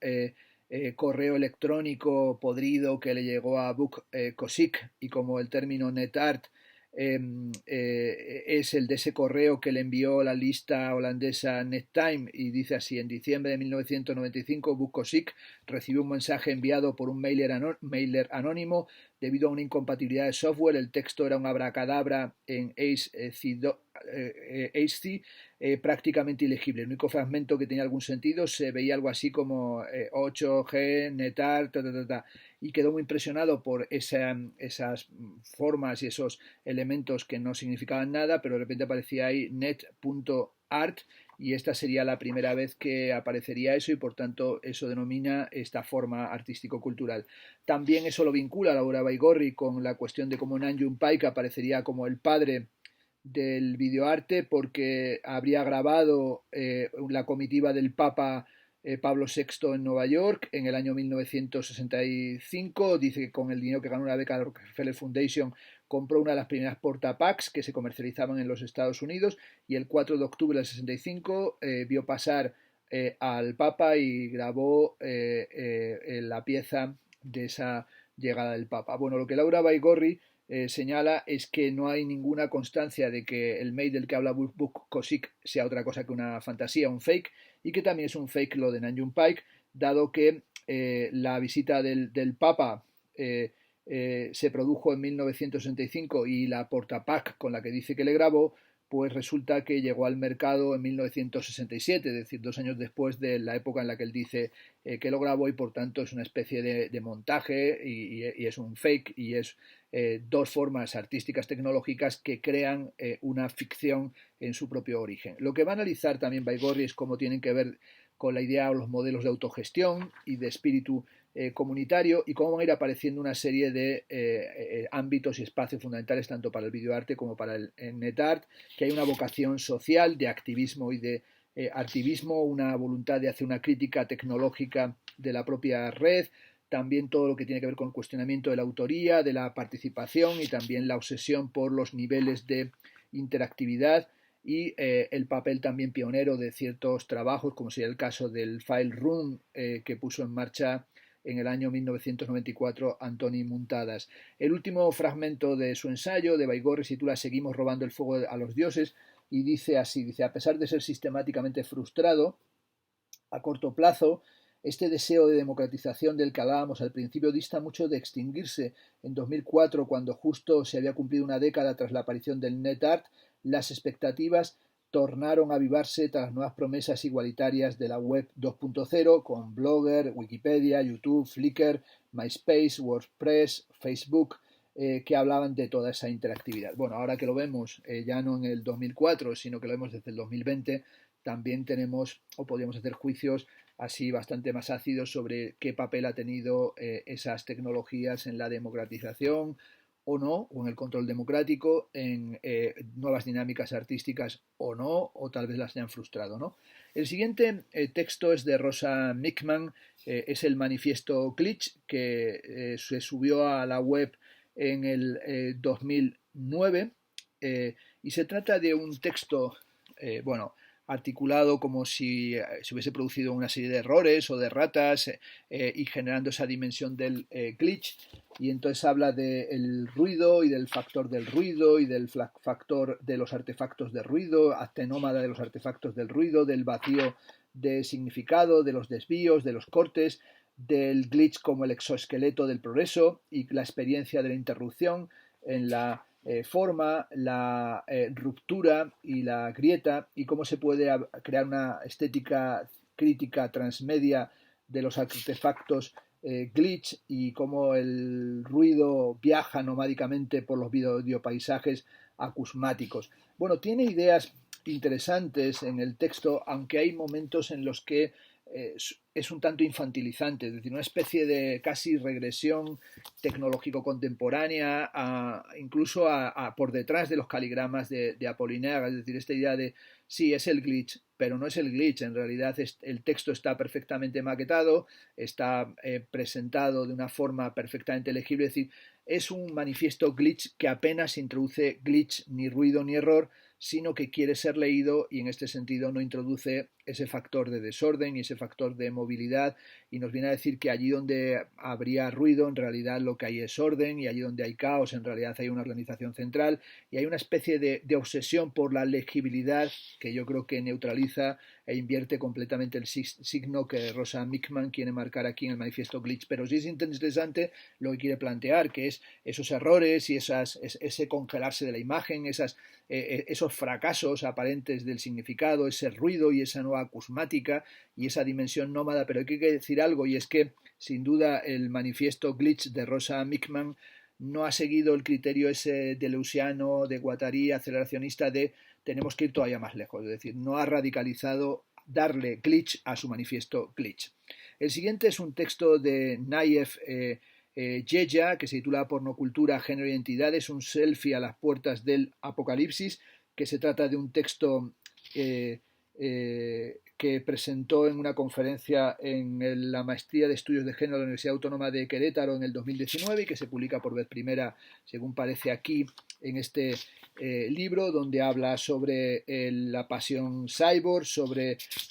correo electrónico podrido que le llegó a Buk Kosik, y como el término netart es el de ese correo que le envió la lista holandesa NetTime, y dice así: en diciembre de 1995 Buk Kosik recibió un mensaje enviado por un mailer anónimo. Debido a una incompatibilidad de software, el texto era un abracadabra en ACE prácticamente ilegible. El único fragmento que tenía algún sentido se veía algo así como 8G, netar, y quedó muy impresionado por esas formas y esos elementos que no significaban nada, pero de repente aparecía ahí net.art, y esta sería la primera vez que aparecería eso, y por tanto eso denomina esta forma artístico-cultural. También eso lo vincula Laura Baigorri con la cuestión de cómo Nam June Paik aparecería como el padre del videoarte porque habría grabado la comitiva del Papa Pablo VI en Nueva York en el año 1965. Dice que con el dinero que ganó una beca de Rockefeller Foundation compró una de las primeras portapacks que se comercializaban en los Estados Unidos, y el 4 de octubre del 65 vio pasar al Papa y grabó la pieza de esa llegada del Papa. Bueno, lo que Laura Baigorri señala es que no hay ninguna constancia de que el mail del que habla Buk Kosik sea otra cosa que una fantasía, un fake, y que también es un fake lo de Nam June Paik, dado que la visita del Papa se produjo en 1965 y la portapack con la que dice que le grabó, pues resulta que llegó al mercado en 1967, es decir, 2 años después de la época en la que él dice que lo grabó, y por tanto es una especie de montaje y es un fake, y es dos formas artísticas tecnológicas que crean una ficción en su propio origen. Lo que va a analizar también Baigorri es cómo tienen que ver con la idea o los modelos de autogestión y de espíritu comunitario, y cómo van a ir apareciendo una serie de ámbitos y espacios fundamentales tanto para el videoarte como para el netart, que hay una vocación social de activismo y de activismo, una voluntad de hacer una crítica tecnológica de la propia red, también todo lo que tiene que ver con el cuestionamiento de la autoría, de la participación, y también la obsesión por los niveles de interactividad y el papel también pionero de ciertos trabajos, como sería el caso del File Room que puso en marcha en el año 1994 Antoni Muntadas. El último fragmento de su ensayo de Baigorri se titula Seguimos robando el fuego a los dioses, y dice así, dice: a pesar de ser sistemáticamente frustrado a corto plazo, este deseo de democratización del que hablábamos al principio dista mucho de extinguirse. En 2004, cuando justo se había cumplido una década tras la aparición del NetArt, las expectativas tornaron a avivarse tras las nuevas promesas igualitarias de la web 2.0, con Blogger, Wikipedia, YouTube, Flickr, MySpace, WordPress, Facebook, que hablaban de toda esa interactividad. Bueno, ahora que lo vemos ya no en el 2004, sino que lo vemos desde el 2020, también tenemos o podríamos hacer juicios así bastante más ácidos sobre qué papel ha tenido esas tecnologías en la democratización o no, o en el control democrático, en nuevas dinámicas artísticas o no, o tal vez las hayan frustrado, ¿no? El siguiente texto es de Rosa Michman, es el manifiesto Glitch, que se subió a la web en el 2009, y se trata de un texto, bueno, articulado como si se hubiese producido una serie de errores o de ratas, y generando esa dimensión del glitch. Y entonces habla del ruido y del factor del ruido y del factor de los artefactos de ruido, actenómada de los artefactos del ruido, del vacío de significado, de los desvíos, de los cortes, del glitch como el exoesqueleto del progreso y la experiencia de la interrupción en la forma, la ruptura y la grieta, y cómo se puede crear una estética crítica transmedia de los artefactos glitch, y cómo el ruido viaja nomádicamente por los videopaisajes acusmáticos. Bueno, tiene ideas interesantes en el texto, aunque hay momentos en los que es un tanto infantilizante, es decir, una especie de casi regresión tecnológico contemporánea, incluso por detrás de los caligramas de Apollinaire, es decir, esta idea de sí, es el glitch, pero no es el glitch, en realidad el texto está perfectamente maquetado, está presentado de una forma perfectamente legible, es decir, es un manifiesto glitch que apenas introduce glitch, ni ruido, ni error, sino que quiere ser leído, y en este sentido no introduce ese factor de desorden y ese factor de movilidad, y nos viene a decir que allí donde habría ruido en realidad lo que hay es orden, y allí donde hay caos en realidad hay una organización central, y hay una especie de obsesión por la legibilidad que yo creo que neutraliza e invierte completamente el signo que Rosa Michman quiere marcar aquí en el manifiesto glitch. Pero sí es interesante lo que quiere plantear, que es esos errores y ese congelarse de la imagen, esos fracasos aparentes del significado, ese ruido y esa nueva acusmática y esa dimensión nómada. Pero hay que decir algo, y es que sin duda el manifiesto glitch de Rosa Michman no ha seguido el criterio ese deleuziano, de Guattari, aceleracionista, de tenemos que ir todavía más lejos, es decir, no ha radicalizado darle glitch a su manifiesto glitch. El siguiente es un texto de Nayef Yeya, que se titula Pornocultura, Género y Identidad. Es un selfie a las puertas del apocalipsis, que se trata de un texto que presentó en una conferencia en la Maestría de Estudios de Género de la Universidad Autónoma de Querétaro en el 2019, y que se publica por vez primera, según parece aquí, en este libro, donde habla sobre la pasión cyborg,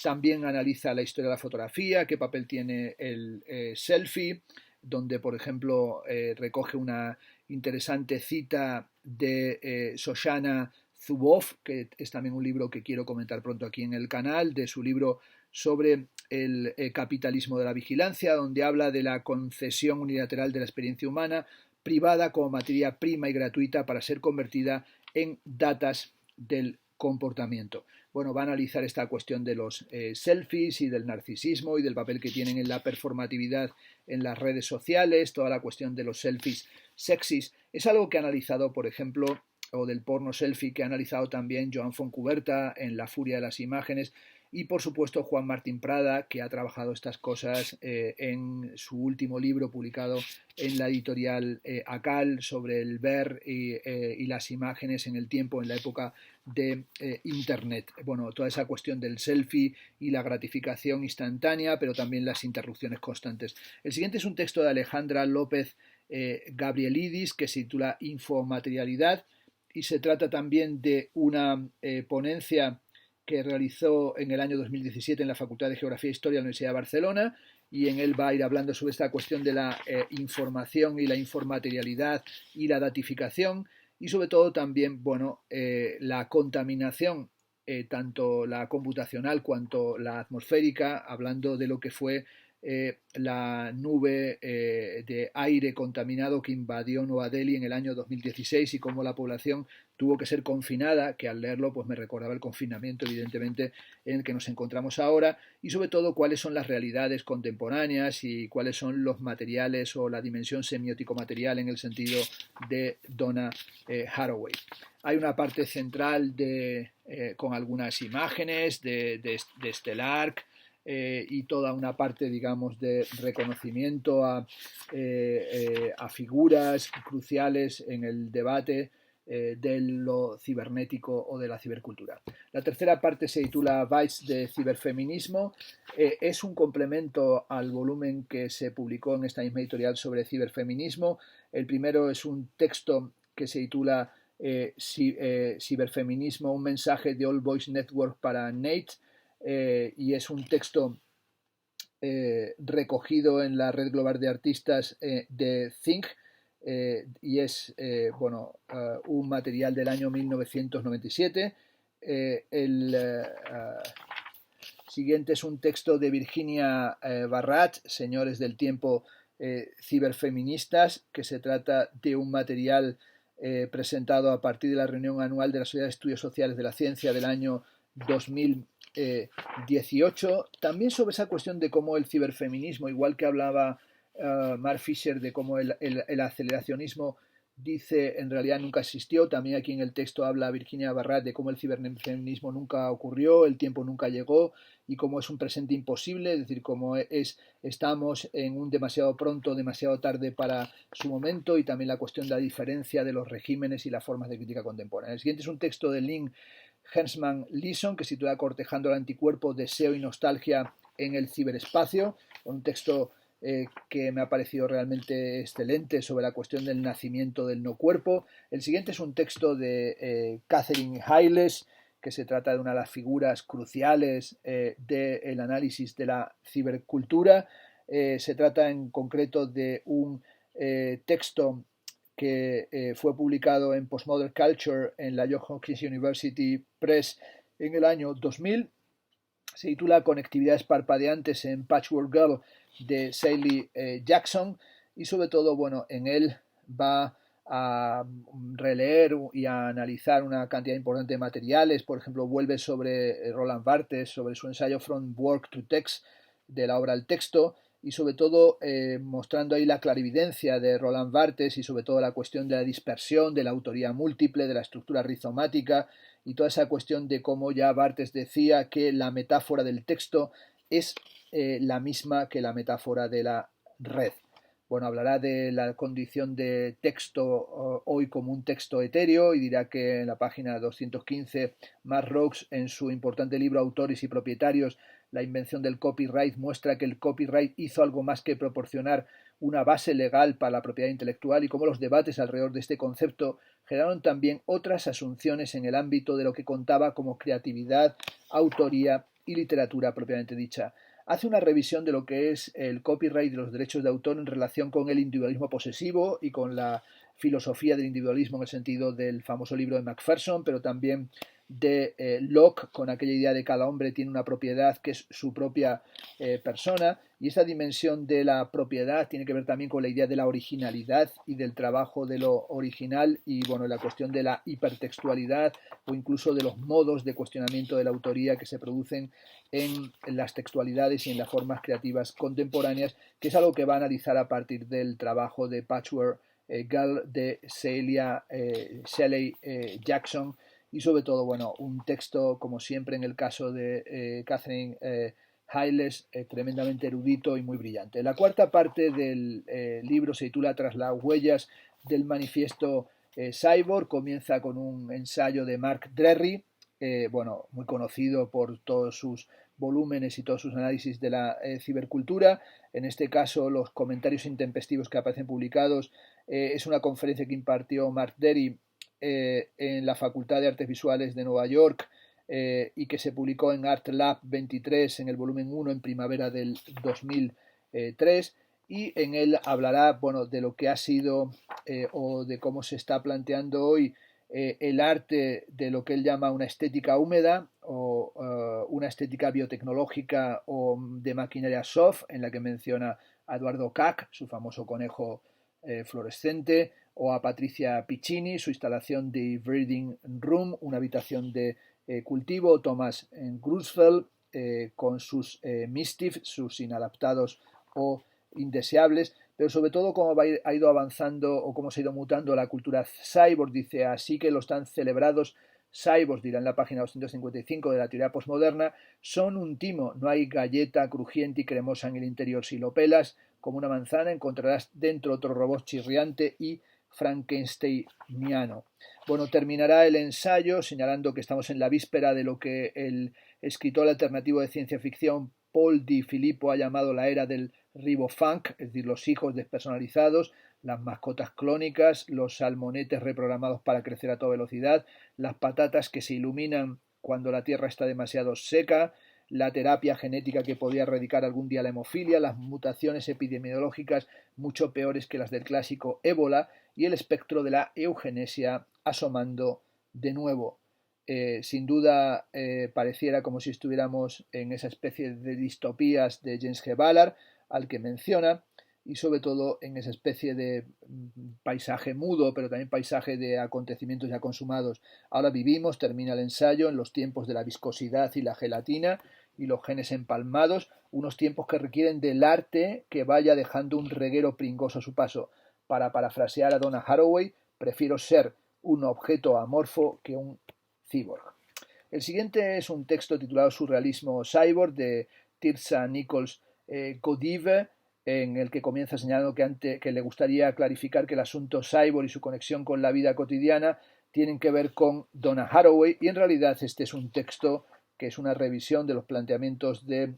también analiza la historia de la fotografía, qué papel tiene el selfie, donde, por ejemplo, recoge una interesante cita de Shoshana Zuboff, que es también un libro que quiero comentar pronto aquí en el canal, de su libro sobre el capitalismo de la vigilancia, donde habla de la concesión unilateral de la experiencia humana privada como materia prima y gratuita para ser convertida en datas del comportamiento. Bueno, va a analizar esta cuestión de los selfies y del narcisismo y del papel que tienen en la performatividad en las redes sociales, toda la cuestión de los selfies sexys. Es algo que ha analizado, por ejemplo, o del porno selfie, que ha analizado también Joan Fontcuberta en La furia de las imágenes, y por supuesto Juan Martín Prada, que ha trabajado estas cosas en su último libro publicado en la editorial ACAL sobre el ver y las imágenes en el tiempo, en la época de Internet. Bueno, toda esa cuestión del selfie y la gratificación instantánea, pero también las interrupciones constantes. El siguiente es un texto de Alejandra López Gabrielidis, que se titula Infomaterialidad, y se trata también de una ponencia que realizó en el año 2017 en la Facultad de Geografía e Historia de la Universidad de Barcelona, y en él va a ir hablando sobre esta cuestión de la información y la infomaterialidad y la datificación, y sobre todo también, bueno, la contaminación, tanto la computacional cuanto la atmosférica, hablando de lo que fue la nube de aire contaminado que invadió Nueva Delhi en el año 2016, y cómo la población tuvo que ser confinada, que al leerlo pues me recordaba el confinamiento evidentemente en el que nos encontramos ahora, y sobre todo cuáles son las realidades contemporáneas y cuáles son los materiales o la dimensión semiótico-material en el sentido de Donna Haraway. Hay una parte central con algunas imágenes de Stellark, y toda una parte, digamos, de reconocimiento a figuras cruciales en el debate de lo cibernético o de la cibercultura. La tercera parte se titula Bytes de ciberfeminismo. Es un complemento al volumen que se publicó en esta misma editorial sobre ciberfeminismo. El primero es un texto que se titula Ciberfeminismo, un mensaje de All Boys Network para Nate, y es un texto recogido en la red global de artistas de Think, y es un material del año 1997. El siguiente es un texto de Virginia Barrat, Señores del Tiempo ciberfeministas, que se trata de un material presentado a partir de la reunión anual de la Sociedad de Estudios Sociales de la Ciencia del año 2018, también sobre esa cuestión de cómo el ciberfeminismo, igual que hablaba Mark Fisher de cómo el aceleracionismo dice en realidad nunca existió. También aquí en el texto habla Virginia Barrat de cómo el ciberfeminismo nunca ocurrió, el tiempo nunca llegó y cómo es un presente imposible, es decir, cómo estamos en un demasiado pronto, demasiado tarde para su momento, y también la cuestión de la diferencia de los regímenes y las formas de crítica contemporánea. El siguiente es un texto de Lynn Hersman Leeson que se titula Cortejando el anticuerpo, deseo y nostalgia en el ciberespacio, un texto que me ha parecido realmente excelente sobre la cuestión del nacimiento del no cuerpo. El siguiente es un texto de Catherine Hayles, que se trata de una de las figuras cruciales del análisis de la cibercultura. Se trata en concreto de un texto que fue publicado en Postmodern Culture en la Johns Hopkins University Press en el año 2000. Se titula Conectividades parpadeantes en Patchwork Girl de Sally Jackson, y sobre todo, bueno, en él va a releer y a analizar una cantidad importante de materiales. Por ejemplo, vuelve sobre Roland Barthes, sobre su ensayo From Work to Text, de la obra al texto, y sobre todo mostrando ahí la clarividencia de Roland Barthes y sobre todo la cuestión de la dispersión, de la autoría múltiple, de la estructura rizomática y toda esa cuestión de cómo ya Barthes decía que la metáfora del texto es la misma que la metáfora de la red. Bueno, hablará de la condición de texto hoy como un texto etéreo y dirá que en la página 215 Mark Rooks, en su importante libro Autores y Propietarios, la invención del copyright, muestra que el copyright hizo algo más que proporcionar una base legal para la propiedad intelectual, y cómo los debates alrededor de este concepto generaron también otras asunciones en el ámbito de lo que contaba como creatividad, autoría y literatura propiamente dicha. Hace una revisión de lo que es el copyright y los derechos de autor en relación con el individualismo posesivo y con la filosofía del individualismo en el sentido del famoso libro de Macpherson, pero también de Locke, con aquella idea de cada hombre tiene una propiedad que es su propia persona, y esta dimensión de la propiedad tiene que ver también con la idea de la originalidad y del trabajo de lo original, y bueno, la cuestión de la hipertextualidad o incluso de los modos de cuestionamiento de la autoría que se producen en las textualidades y en las formas creativas contemporáneas, que es algo que va a analizar a partir del trabajo de Patchwork Girl de Shelley Jackson, y sobre todo, bueno, un texto, como siempre en el caso de Catherine Hayles, tremendamente erudito y muy brillante. La cuarta parte del libro se titula Tras las huellas del manifiesto Cyborg. Comienza con un ensayo de Mark Drerry, bueno, muy conocido por todos sus volúmenes y todos sus análisis de la cibercultura. En este caso, los comentarios intempestivos que aparecen publicados es una conferencia que impartió Mark Drerry en la Facultad de Artes Visuales de Nueva York, y que se publicó en Art Lab 23 en el volumen 1 en primavera del 2003, y en él hablará, bueno, de lo que ha sido o de cómo se está planteando hoy el arte de lo que él llama una estética húmeda o una estética biotecnológica o de maquinaria soft, en la que menciona a Eduardo Kac, su famoso conejo fluorescente, o a Patricia Piccini, su instalación de Breeding Room, una habitación de cultivo, Thomas Grusfeld con sus Mischief, sus inadaptados o indeseables, pero sobre todo cómo ha ido avanzando o cómo se ha ido mutando la cultura cyborg. Dice, así que los tan celebrados cyborgs, dirá en la página 255 de la teoría postmoderna, son un timo. No hay galleta crujiente y cremosa en el interior. Si lo pelas como una manzana, encontrarás dentro otro robot chirriante y frankensteiniano. Bueno, terminará el ensayo señalando que estamos en la víspera de lo que el escritor alternativo de ciencia ficción Paul Di Filippo ha llamado la era del ribofunk, es decir, los hijos despersonalizados, las mascotas clónicas, los salmonetes reprogramados para crecer a toda velocidad, las patatas que se iluminan cuando la tierra está demasiado seca, la terapia genética que podría erradicar algún día la hemofilia, las mutaciones epidemiológicas mucho peores que las del clásico ébola y el espectro de la eugenesia asomando de nuevo. Sin duda pareciera como si estuviéramos en esa especie de distopías de James G. Ballard, al que menciona, y sobre todo en esa especie de paisaje mudo, pero también paisaje de acontecimientos ya consumados. Ahora vivimos, termina el ensayo, en los tiempos de la viscosidad y la gelatina y los genes empalmados, unos tiempos que requieren del arte que vaya dejando un reguero pringoso a su paso. Para parafrasear a Donna Haraway, prefiero ser un objeto amorfo que un cyborg. El siguiente es un texto titulado Surrealismo Cyborg de Tirsa Nichols Godive, en el que comienza señalando que le gustaría clarificar que el asunto cyborg y su conexión con la vida cotidiana tienen que ver con Donna Haraway, y en realidad este es un texto que es una revisión de los planteamientos de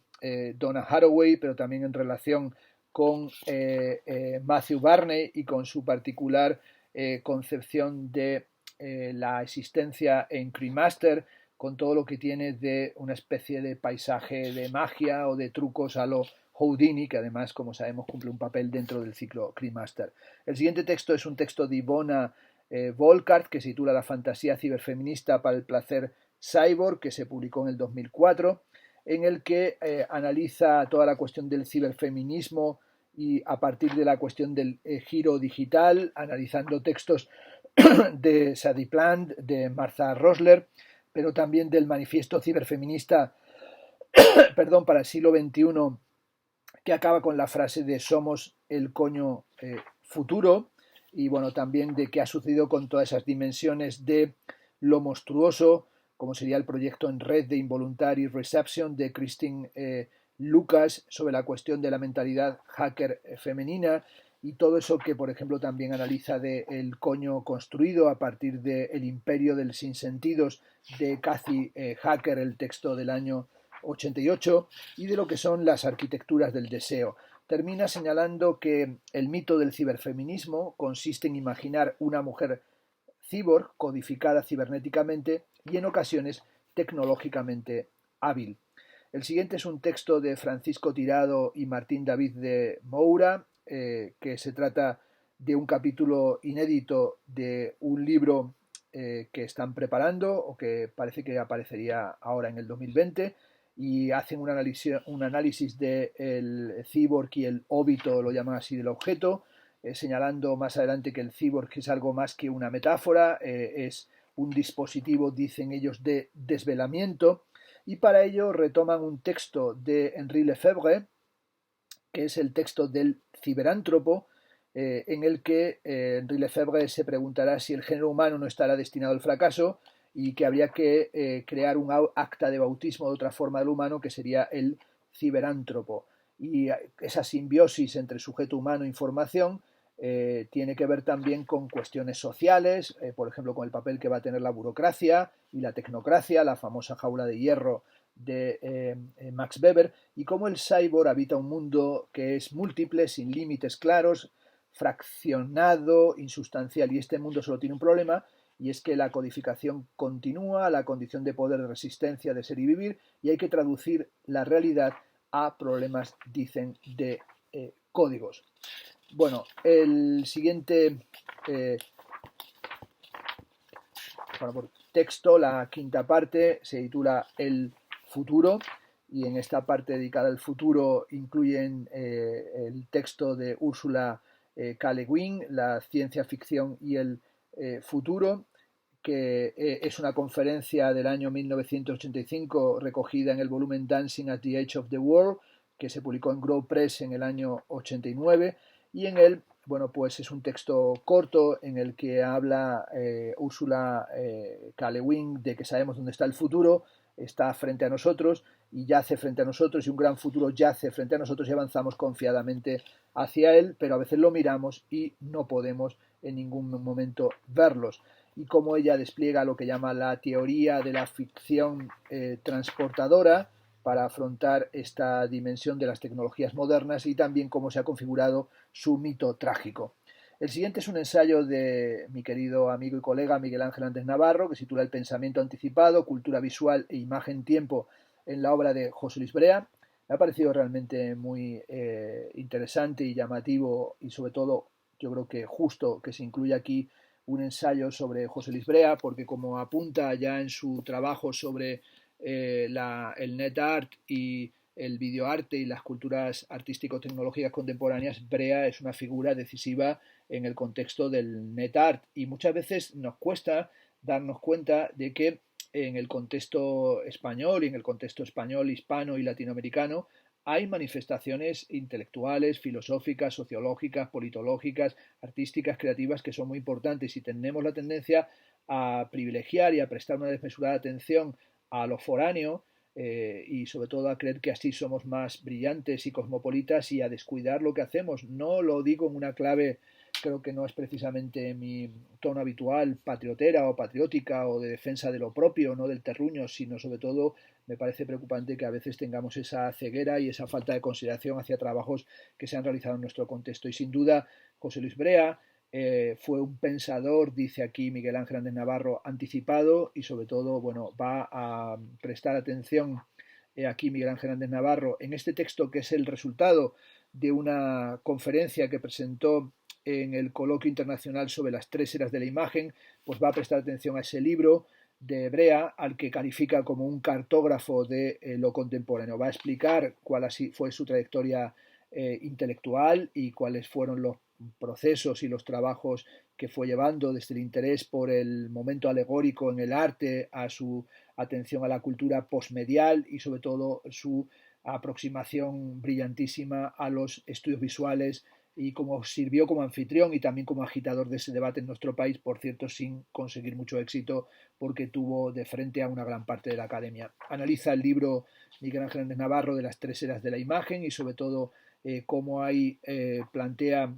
Donna Haraway, pero también en relación con Matthew Barney y con su particular concepción de la existencia en Cremaster, con todo lo que tiene de una especie de paisaje de magia o de trucos a lo Houdini, que además, como sabemos, cumple un papel dentro del ciclo Cremaster. El siguiente texto es un texto de Ivona Volkart, que se titula La fantasía ciberfeminista para el placer cyborg, que se publicó en el 2004, en el que analiza toda la cuestión del ciberfeminismo y a partir de la cuestión del giro digital, analizando textos de Sadie Plant, de Martha Rosler, pero también del manifiesto ciberfeminista para el siglo XXI, que acaba con la frase de somos el coño futuro, y bueno, también de qué ha sucedido con todas esas dimensiones de lo monstruoso, como sería el proyecto en red de Involuntary Reception de Christine Lucas sobre la cuestión de la mentalidad hacker femenina, y todo eso que, por ejemplo, también analiza de el coño construido a partir de El imperio del sinsentidos de Cathy Hacker, el texto del año 88, y de lo que son las arquitecturas del deseo. Termina señalando que el mito del ciberfeminismo consiste en imaginar una mujer cyborg codificada cibernéticamente y en ocasiones tecnológicamente hábil. El siguiente es un texto de Francisco Tirado y Martín David de Moura, que se trata de un capítulo inédito de un libro que están preparando o que parece que aparecería ahora en el 2020, y hacen un análisis del cyborg y el óbito, lo llaman así, del objeto, señalando más adelante que el cyborg es algo más que una metáfora, es un dispositivo, dicen ellos, de desvelamiento, y para ello retoman un texto de Henri Lefebvre, que es el texto del ciberántropo, en el que Henri Lefebvre se preguntará si el género humano no estará destinado al fracaso y que habría que crear un acta de bautismo de otra forma del humano, que sería el ciberántropo. Y esa simbiosis entre sujeto humano e información tiene que ver también con cuestiones sociales, por ejemplo, con el papel que va a tener la burocracia y la tecnocracia, la famosa jaula de hierro de Max Weber, y cómo el cyborg habita un mundo que es múltiple, sin límites claros, fraccionado, insustancial, y este mundo solo tiene un problema, y es que la codificación continúa, la condición de poder, de resistencia, de ser y vivir, y hay que traducir la realidad a problemas, dicen, de códigos. Bueno, el siguiente texto, la quinta parte, se titula El futuro, y en esta parte dedicada al futuro incluyen el texto de Ursula K. Le Guin, La ciencia ficción y el futuro, que es una conferencia del año 1985 recogida en el volumen Dancing at the Edge of the World, que se publicó en Grow Press en el año 89, y en él bueno, pues es un texto corto en el que habla Ursula K. Le Guin de que sabemos dónde está el futuro, está frente a nosotros y yace frente a nosotros, y un gran futuro yace frente a nosotros y avanzamos confiadamente hacia él, pero a veces lo miramos y no podemos en ningún momento verlos. Y cómo ella despliega lo que llama la teoría de la ficción transportadora para afrontar esta dimensión de las tecnologías modernas, y también cómo se ha configurado su mito trágico. El siguiente es un ensayo de mi querido amigo y colega Miguel Ángel Andrés Navarro, que se titula El pensamiento anticipado, cultura visual e imagen-tiempo en la obra de José Luis Brea. Me ha parecido realmente muy interesante y llamativo, y sobre todo yo creo que justo que se incluya aquí un ensayo sobre José Luis Brea, porque como apunta ya en su trabajo sobre el net art y el videoarte y las culturas artístico-tecnológicas contemporáneas, Brea es una figura decisiva en el contexto del net art, y muchas veces nos cuesta darnos cuenta de que en el contexto español y en el contexto español, hispano y latinoamericano hay manifestaciones intelectuales, filosóficas, sociológicas, politológicas, artísticas, creativas, que son muy importantes, y tenemos la tendencia a privilegiar y a prestar una desmesurada atención a lo foráneo, y sobre todo a creer que así somos más brillantes y cosmopolitas, y a descuidar lo que hacemos. No lo digo en una clave, creo que no es precisamente mi tono habitual, patriotera o patriótica o de defensa de lo propio, no del terruño, sino sobre todo me parece preocupante que a veces tengamos esa ceguera y esa falta de consideración hacia trabajos que se han realizado en nuestro contexto. Y sin duda, José Luis Brea fue un pensador, dice aquí Miguel Ángel Andrés Navarro, anticipado, y sobre todo, bueno, va a prestar atención aquí Miguel Ángel Andrés Navarro en este texto, que es el resultado de una conferencia que presentó en el Coloquio Internacional sobre las tres eras de la imagen. Pues va a prestar atención a ese libro de Brea, al que califica como un cartógrafo de lo contemporáneo. Va a explicar cuál así fue su trayectoria intelectual y cuáles fueron los procesos y los trabajos que fue llevando, desde el interés por el momento alegórico en el arte a su atención a la cultura postmedial, y sobre todo su aproximación brillantísima a los estudios visuales, y como sirvió como anfitrión y también como agitador de ese debate en nuestro país, por cierto, sin conseguir mucho éxito, porque tuvo de frente a una gran parte de la academia. Analiza el libro Miguel Ángel Andrés Navarro de las tres eras de la imagen, y sobre todo cómo ahí plantea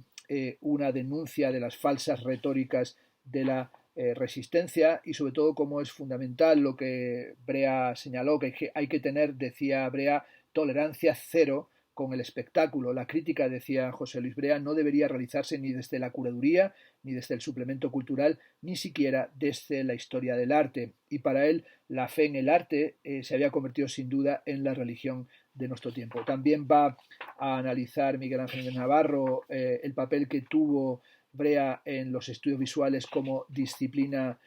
una denuncia de las falsas retóricas de la resistencia, y sobre todo cómo es fundamental lo que Brea señaló, que hay que tener, decía Brea, tolerancia cero con el espectáculo. La crítica, decía José Luis Brea, no debería realizarse ni desde la curaduría, ni desde el suplemento cultural, ni siquiera desde la historia del arte. Y para él, la fe en el arte se había convertido sin duda en la religión de nuestro tiempo. También va a analizar Miguel Ángel de Navarro el papel que tuvo Brea en los estudios visuales como disciplina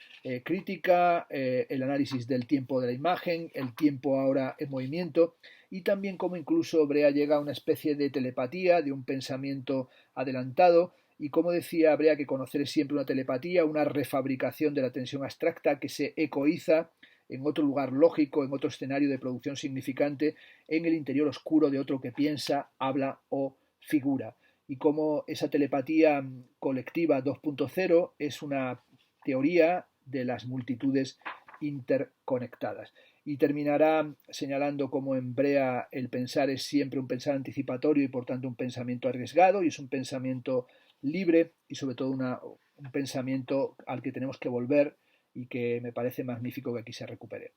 crítica, el análisis del tiempo de la imagen, el tiempo ahora en movimiento, y también cómo incluso Brea llega a una especie de telepatía, de un pensamiento adelantado, y como decía Brea, que conocer es siempre una telepatía, una refabricación de la tensión abstracta que se ecoiza en otro lugar lógico, en otro escenario de producción significante, en el interior oscuro de otro que piensa, habla o figura. Y cómo esa telepatía colectiva 2.0 es una teoría de las multitudes interconectadas. Y terminará señalando cómo en Brea el pensar es siempre un pensar anticipatorio y por tanto un pensamiento arriesgado, y es un pensamiento libre, y sobre todo un pensamiento al que tenemos que volver, y que me parece magnífico que aquí se recupere.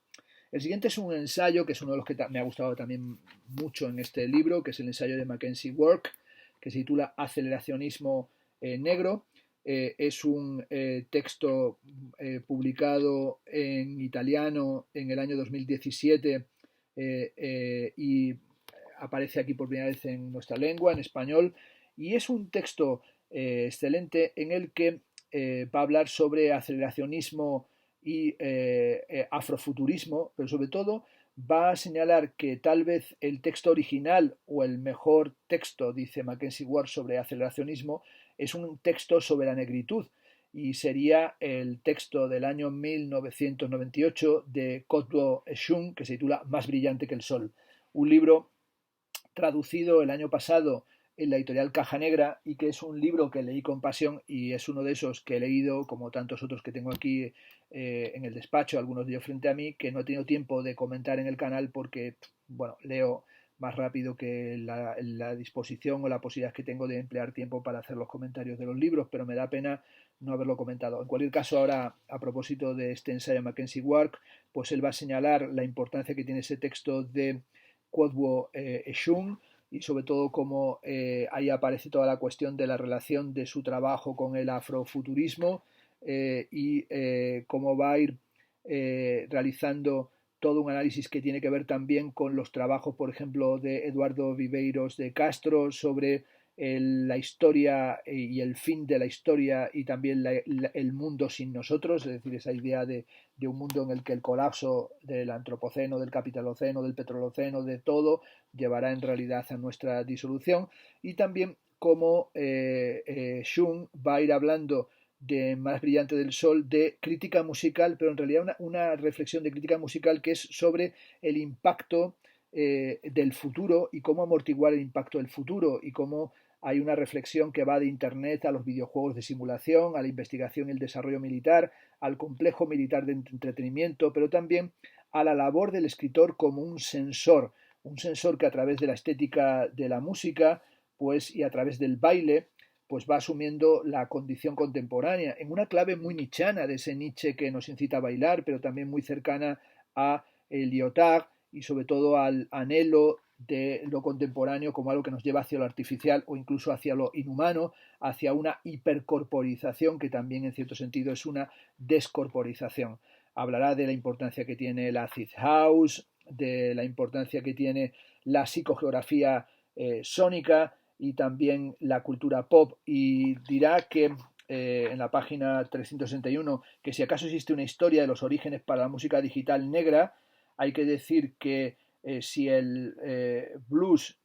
El siguiente es un ensayo que es uno de los que me ha gustado también mucho en este libro, que es el ensayo de Mackenzie Work, que se titula Aceleracionismo negro. Es un texto publicado en italiano en el año 2017, y aparece aquí por primera vez en nuestra lengua, en español, y es un texto excelente en el que va a hablar sobre aceleracionismo y afrofuturismo, pero sobre todo va a señalar que tal vez el texto original, o el mejor texto, dice Mackenzie Ward, sobre aceleracionismo, es un texto sobre la negritud, y sería el texto del año 1998 de Kotbo Eshun, que se titula Más brillante que el sol, un libro traducido el año pasado en la editorial Caja Negra y que es un libro que leí con pasión y es uno de esos que he leído, como tantos otros que tengo aquí en el despacho, algunos de ellos frente a mí, que no he tenido tiempo de comentar en el canal porque, bueno, leo más rápido que la disposición o la posibilidad que tengo de emplear tiempo para hacer los comentarios de los libros, pero me da pena no haberlo comentado. En cualquier caso, ahora, a propósito de este ensayo Mackenzie Wark, pues él va a señalar la importancia que tiene ese texto de Kwodzeo Eshun y sobre todo cómo ahí aparece toda la cuestión de la relación de su trabajo con el afrofuturismo y cómo va a ir realizando todo un análisis que tiene que ver también con los trabajos, por ejemplo, de Eduardo Viveiros de Castro sobre la historia y el fin de la historia y también el mundo sin nosotros, es decir, esa idea de un mundo en el que el colapso del antropoceno, del capitaloceno, del petroloceno, de todo, llevará en realidad a nuestra disolución y también cómo Shun va a ir hablando de Más brillante del sol, de crítica musical, pero en realidad una reflexión de crítica musical que es sobre el impacto del futuro y cómo amortiguar el impacto del futuro y cómo hay una reflexión que va de Internet a los videojuegos de simulación, a la investigación y el desarrollo militar, al complejo militar de entretenimiento, pero también a la labor del escritor como un sensor que a través de la estética de la música pues, y a través del baile pues va asumiendo la condición contemporánea en una clave muy nichana de ese Nietzsche que nos incita a bailar, pero también muy cercana a el Lyotard y sobre todo al anhelo de lo contemporáneo como algo que nos lleva hacia lo artificial o incluso hacia lo inhumano, hacia una hipercorporización que también en cierto sentido es una descorporización. Hablará de la importancia que tiene el acid house, de la importancia que tiene la psicogeografía sónica, y también la cultura pop y dirá que en la página 361 que si acaso existe una historia de los orígenes para la música digital negra, hay que decir que si el blues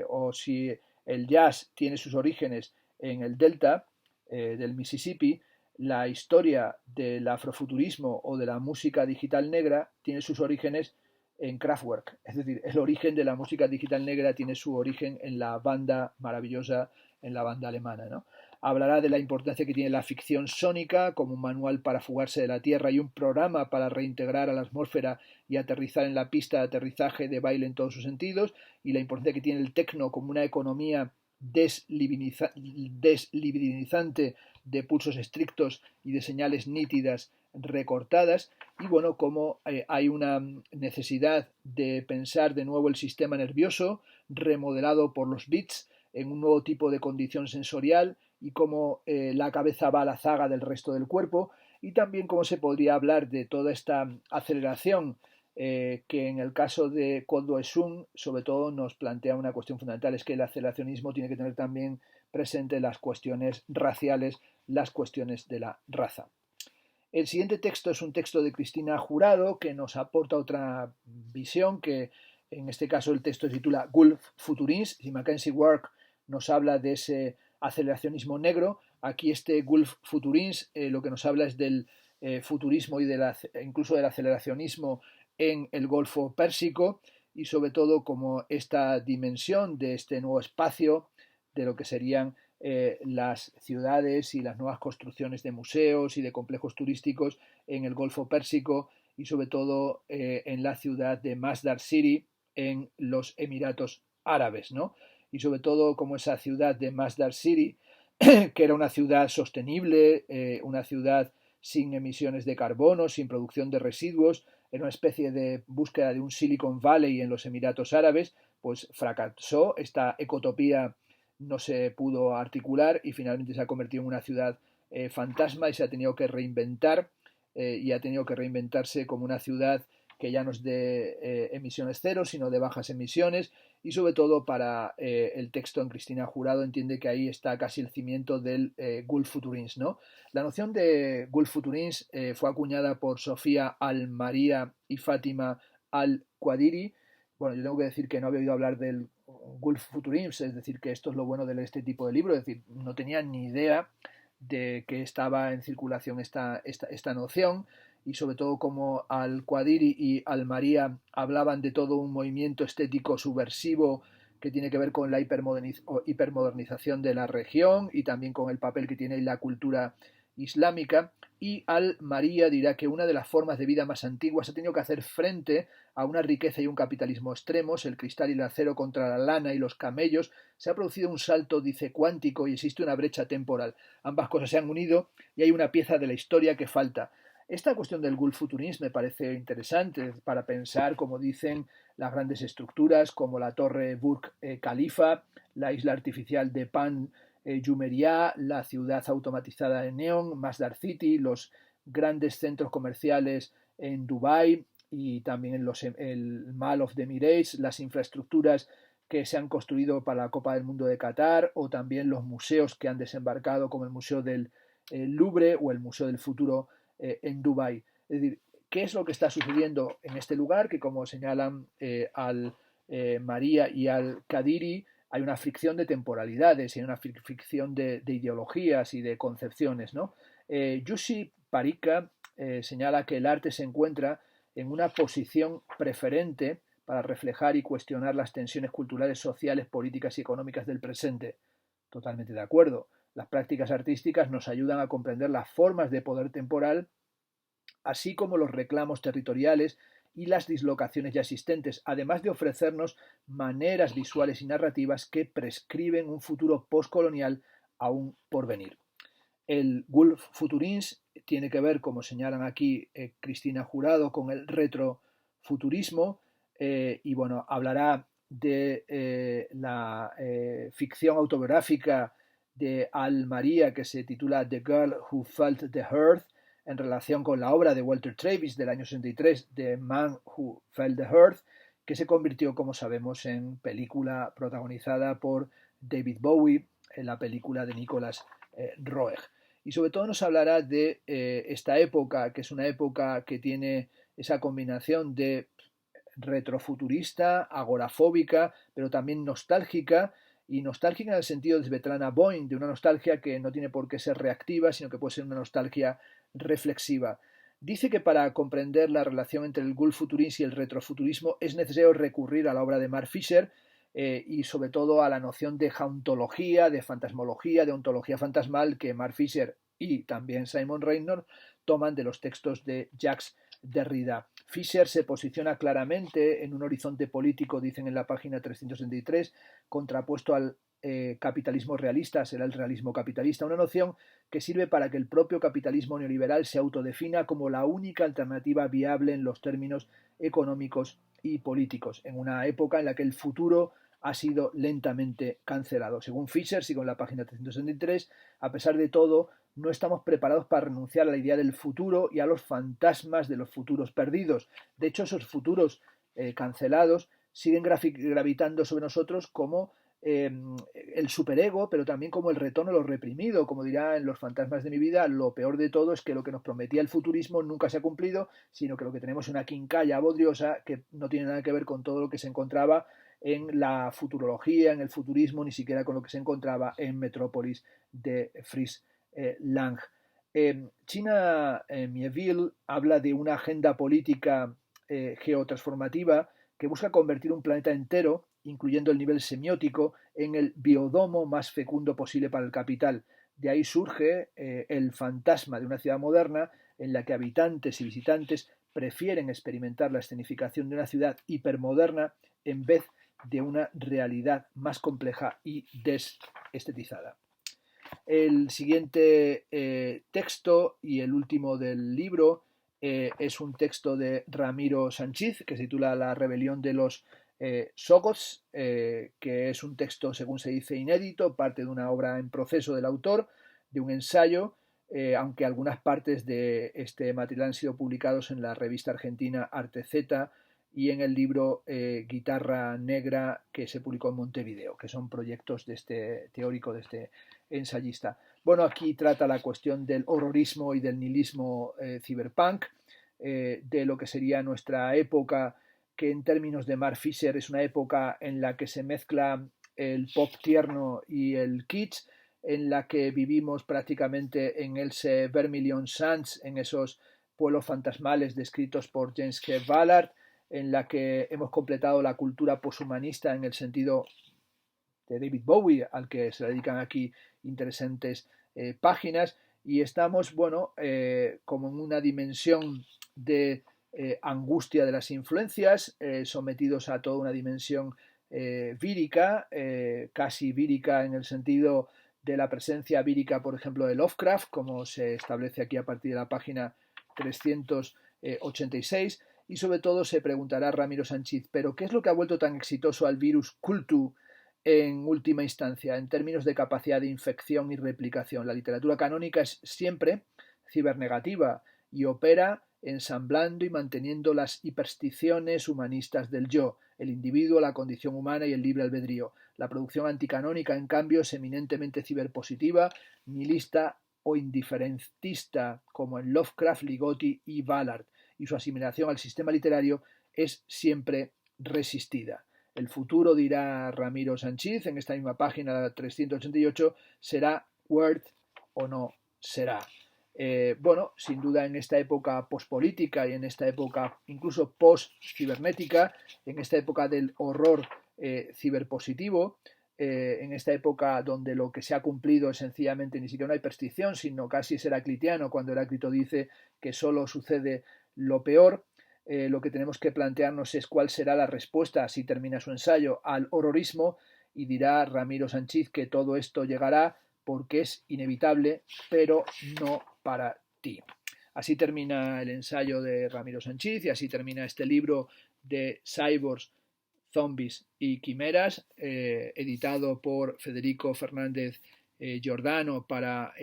o si el jazz tiene sus orígenes en el delta del Mississippi, la historia del afrofuturismo o de la música digital negra tiene sus orígenes en Kraftwerk. Es decir, el origen de la música digital negra tiene su origen en la banda maravillosa, en la banda alemana, ¿no? Hablará de la importancia que tiene la ficción sónica como un manual para fugarse de la Tierra y un programa para reintegrar a la atmósfera y aterrizar en la pista de aterrizaje de baile en todos sus sentidos, y la importancia que tiene el tecno como una economía deslibidinizante de pulsos estrictos y de señales nítidas recortadas, y bueno, como hay una necesidad de pensar de nuevo el sistema nervioso remodelado por los bits en un nuevo tipo de condición sensorial y cómo la cabeza va a la zaga del resto del cuerpo, y también cómo se podría hablar de toda esta aceleración que en el caso de Kwodzeo Eshun sobre todo nos plantea una cuestión fundamental, es que el aceleracionismo tiene que tener también presente las cuestiones raciales, las cuestiones de la raza. El siguiente texto es un texto de Cristina Jurado que nos aporta otra visión, que en este caso el texto se titula Gulf Futurins, y Mackenzie Wark nos habla de ese aceleracionismo negro. Aquí este Gulf Futurins lo que nos habla es del futurismo y incluso del aceleracionismo en el Golfo Pérsico y sobre todo como esta dimensión de este nuevo espacio de lo que serían las ciudades y las nuevas construcciones de museos y de complejos turísticos en el Golfo Pérsico y sobre todo en la ciudad de Masdar City en los Emiratos Árabes, ¿no? Y sobre todo como esa ciudad de Masdar City, que era una ciudad sostenible, una ciudad sin emisiones de carbono, sin producción de residuos, en una especie de búsqueda de un Silicon Valley en los Emiratos Árabes, pues fracasó. Esta ecotopía no se pudo articular y finalmente se ha convertido en una ciudad fantasma y se ha tenido que reinventar y ha tenido que reinventarse como una ciudad que ya no es de emisiones cero, sino de bajas emisiones, y sobre todo para el texto en Cristina Jurado entiende que ahí está casi el cimiento del Gulf Futurins, ¿no? La noción de Gulf Futurins fue acuñada por Sofía Al-María y Fátima Al-Quadiri. Bueno, yo tengo que decir que no había oído hablar del Gulf Futurins, es decir, que esto es lo bueno de este tipo de libro, es decir, no tenía ni idea de que estaba en circulación esta noción, y sobre todo como Al-Quadiri y Al-María hablaban de todo un movimiento estético subversivo que tiene que ver con la hipermodernización de la región y también con el papel que tiene la cultura islámica. Y Al-María dirá que una de las formas de vida más antiguas ha tenido que hacer frente a una riqueza y un capitalismo extremos, el cristal y el acero contra la lana y los camellos. Se ha producido un salto, dice, cuántico y existe una brecha temporal. Ambas cosas se han unido y hay una pieza de la historia que falta. Esta cuestión del Gulf Futurismo me parece interesante para pensar, como dicen, las grandes estructuras como la torre Burj Khalifa, la isla artificial de Pan Jumeirah, la ciudad automatizada de Neom, Masdar City, los grandes centros comerciales en Dubái y también en el Mall of the Emirates, las infraestructuras que se han construido para la Copa del Mundo de Qatar o también los museos que han desembarcado como el Museo del Louvre o el Museo del Futuro en Dubái. Es decir, ¿qué es lo que está sucediendo en este lugar? Que como señalan María y Al-Qadiri, hay una fricción de temporalidades y hay una fricción de ideologías y de concepciones, ¿no? Jussi Parikka señala que el arte se encuentra en una posición preferente para reflejar y cuestionar las tensiones culturales, sociales, políticas y económicas del presente. Totalmente de acuerdo. Las prácticas artísticas nos ayudan a comprender las formas de poder temporal, así como los reclamos territoriales y las dislocaciones ya existentes, además de ofrecernos maneras visuales y narrativas que prescriben un futuro postcolonial aún por venir. El Gulf Futurins tiene que ver, como señalan aquí Cristina Jurado, con el retrofuturismo y bueno, hablará de la ficción autobiográfica de Al-María que se titula The Girl Who Felt the Earth, en relación con la obra de Walter Travis del año 63, The Man Who Felt the Earth, que se convirtió, como sabemos, en película protagonizada por David Bowie, en la película de Nicolas Roeg. Y sobre todo nos hablará de esta época, que es una época que tiene esa combinación de retrofuturista, agorafóbica, pero también nostálgica, y nostálgica en el sentido de Svetlana Boym, de una nostalgia que no tiene por qué ser reactiva, sino que puede ser una nostalgia reflexiva. Dice que para comprender la relación entre el Gulf Futurismo y el retrofuturismo es necesario recurrir a la obra de Mark Fisher y sobre todo a la noción de hauntología, de fantasmología, de ontología fantasmal que Mark Fisher y también Simon Reynolds toman de los textos de Jacques Derrida. Fisher se posiciona claramente en un horizonte político, dicen en la página 363, contrapuesto al capitalismo realista, será el realismo capitalista, una noción que sirve para que el propio capitalismo neoliberal se autodefina como la única alternativa viable en los términos económicos y políticos, en una época en la que el futuro ha sido lentamente cancelado. Según Fisher, sigo en la página 363, a pesar de todo, no estamos preparados para renunciar a la idea del futuro y a los fantasmas de los futuros perdidos. De hecho, esos futuros cancelados siguen gravitando sobre nosotros como el superego, pero también como el retorno a lo reprimido. Como dirá en Los fantasmas de mi vida, lo peor de todo es que lo que nos prometía el futurismo nunca se ha cumplido, sino que lo que tenemos es una quincalla bodriosa que no tiene nada que ver con todo lo que se encontraba en la futurología, en el futurismo, ni siquiera con lo que se encontraba en Metrópolis de Fritz Lang. China Mieville habla de una agenda política geotransformativa que busca convertir un planeta entero, incluyendo el nivel semiótico, en el biodomo más fecundo posible para el capital. De ahí surge el fantasma de una ciudad moderna en la que habitantes y visitantes prefieren experimentar la escenificación de una ciudad hipermoderna en vez de una realidad más compleja y desestetizada. El siguiente texto y el último del libro es un texto de Ramiro Sánchez que se titula La rebelión de los Sogots, que es un texto, según se dice, inédito, parte de una obra en proceso del autor, de un ensayo, aunque algunas partes de este material han sido publicados en la revista argentina Arte Z y en el libro Guitarra Negra, que se publicó en Montevideo, que son proyectos de este teórico, de este ensayista. Bueno, aquí trata la cuestión del horrorismo y del nihilismo cyberpunk, de lo que sería nuestra época, que en términos de Mark Fisher es una época en la que se mezcla el pop tierno y el kitsch, en la que vivimos prácticamente en ese Vermilion Sands, en esos pueblos fantasmales descritos por James K. Ballard, en la que hemos completado la cultura poshumanista en el sentido de David Bowie, al que se dedican aquí interesantes páginas, y estamos, bueno, como en una dimensión de angustia de las influencias, sometidos a toda una dimensión vírica, casi vírica en el sentido de la presencia vírica, por ejemplo, de Lovecraft, como se establece aquí a partir de la página 386, y sobre todo se preguntará Ramiro Sánchez, ¿pero qué es lo que ha vuelto tan exitoso al virus cultu en última instancia, en términos de capacidad de infección y replicación? La literatura canónica es siempre cibernegativa y opera ensamblando y manteniendo las hipersticiones humanistas del yo, el individuo, la condición humana y el libre albedrío. La producción anticanónica, en cambio, es eminentemente ciberpositiva, nihilista o indiferentista, como en Lovecraft, Ligotti y Ballard, y su asimilación al sistema literario es siempre resistida. El futuro, dirá Ramiro Sánchez en esta misma página 388, será Word o no será. Bueno, sin duda en esta época pospolítica y en esta época incluso post-cibernética, en esta época del horror ciberpositivo, en esta época donde lo que se ha cumplido es sencillamente ni siquiera una hiperstición, sino casi es heraclitiano, cuando Heráclito dice que solo sucede lo peor, lo que tenemos que plantearnos es cuál será la respuesta, así termina su ensayo, al horrorismo, y dirá Ramiro Sánchez que todo esto llegará porque es inevitable, pero no para ti. Así termina el ensayo de Ramiro Sánchez y así termina este libro de Cyborgs, Zombies y Quimeras, editado por Federico Fernández Giordano para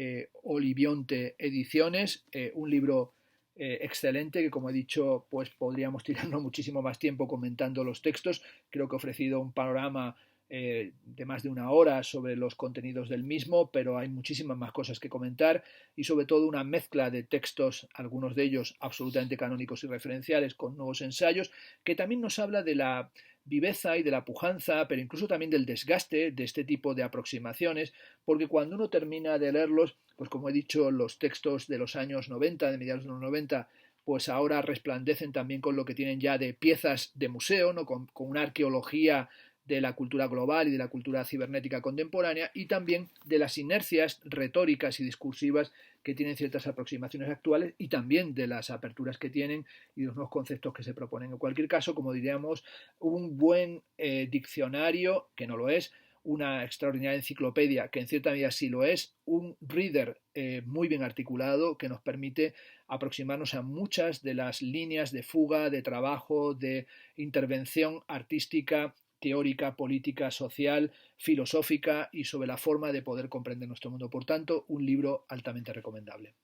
Olivionte Ediciones, un libro excelente que, como he dicho, pues podríamos tirarnos muchísimo más tiempo comentando los textos. Creo que he ofrecido un panorama de más de una hora sobre los contenidos del mismo, pero hay muchísimas más cosas que comentar y sobre todo una mezcla de textos, algunos de ellos absolutamente canónicos y referenciales, con nuevos ensayos, que también nos habla de la viveza y de la pujanza, pero incluso también del desgaste de este tipo de aproximaciones, porque cuando uno termina de leerlos, pues como he dicho, los textos de los años 90, de mediados de los 90, pues ahora resplandecen también con lo que tienen ya de piezas de museo, ¿no? con una arqueología de la cultura global y de la cultura cibernética contemporánea, y también de las inercias retóricas y discursivas que tienen ciertas aproximaciones actuales, y también de las aperturas que tienen y de los nuevos conceptos que se proponen. En cualquier caso, como diríamos, un buen diccionario, que no lo es, una extraordinaria enciclopedia, que en cierta medida sí lo es, un reader muy bien articulado que nos permite aproximarnos a muchas de las líneas de fuga, de trabajo, de intervención artística, teórica, política, social, filosófica y sobre la forma de poder comprender nuestro mundo. Por tanto, un libro altamente recomendable.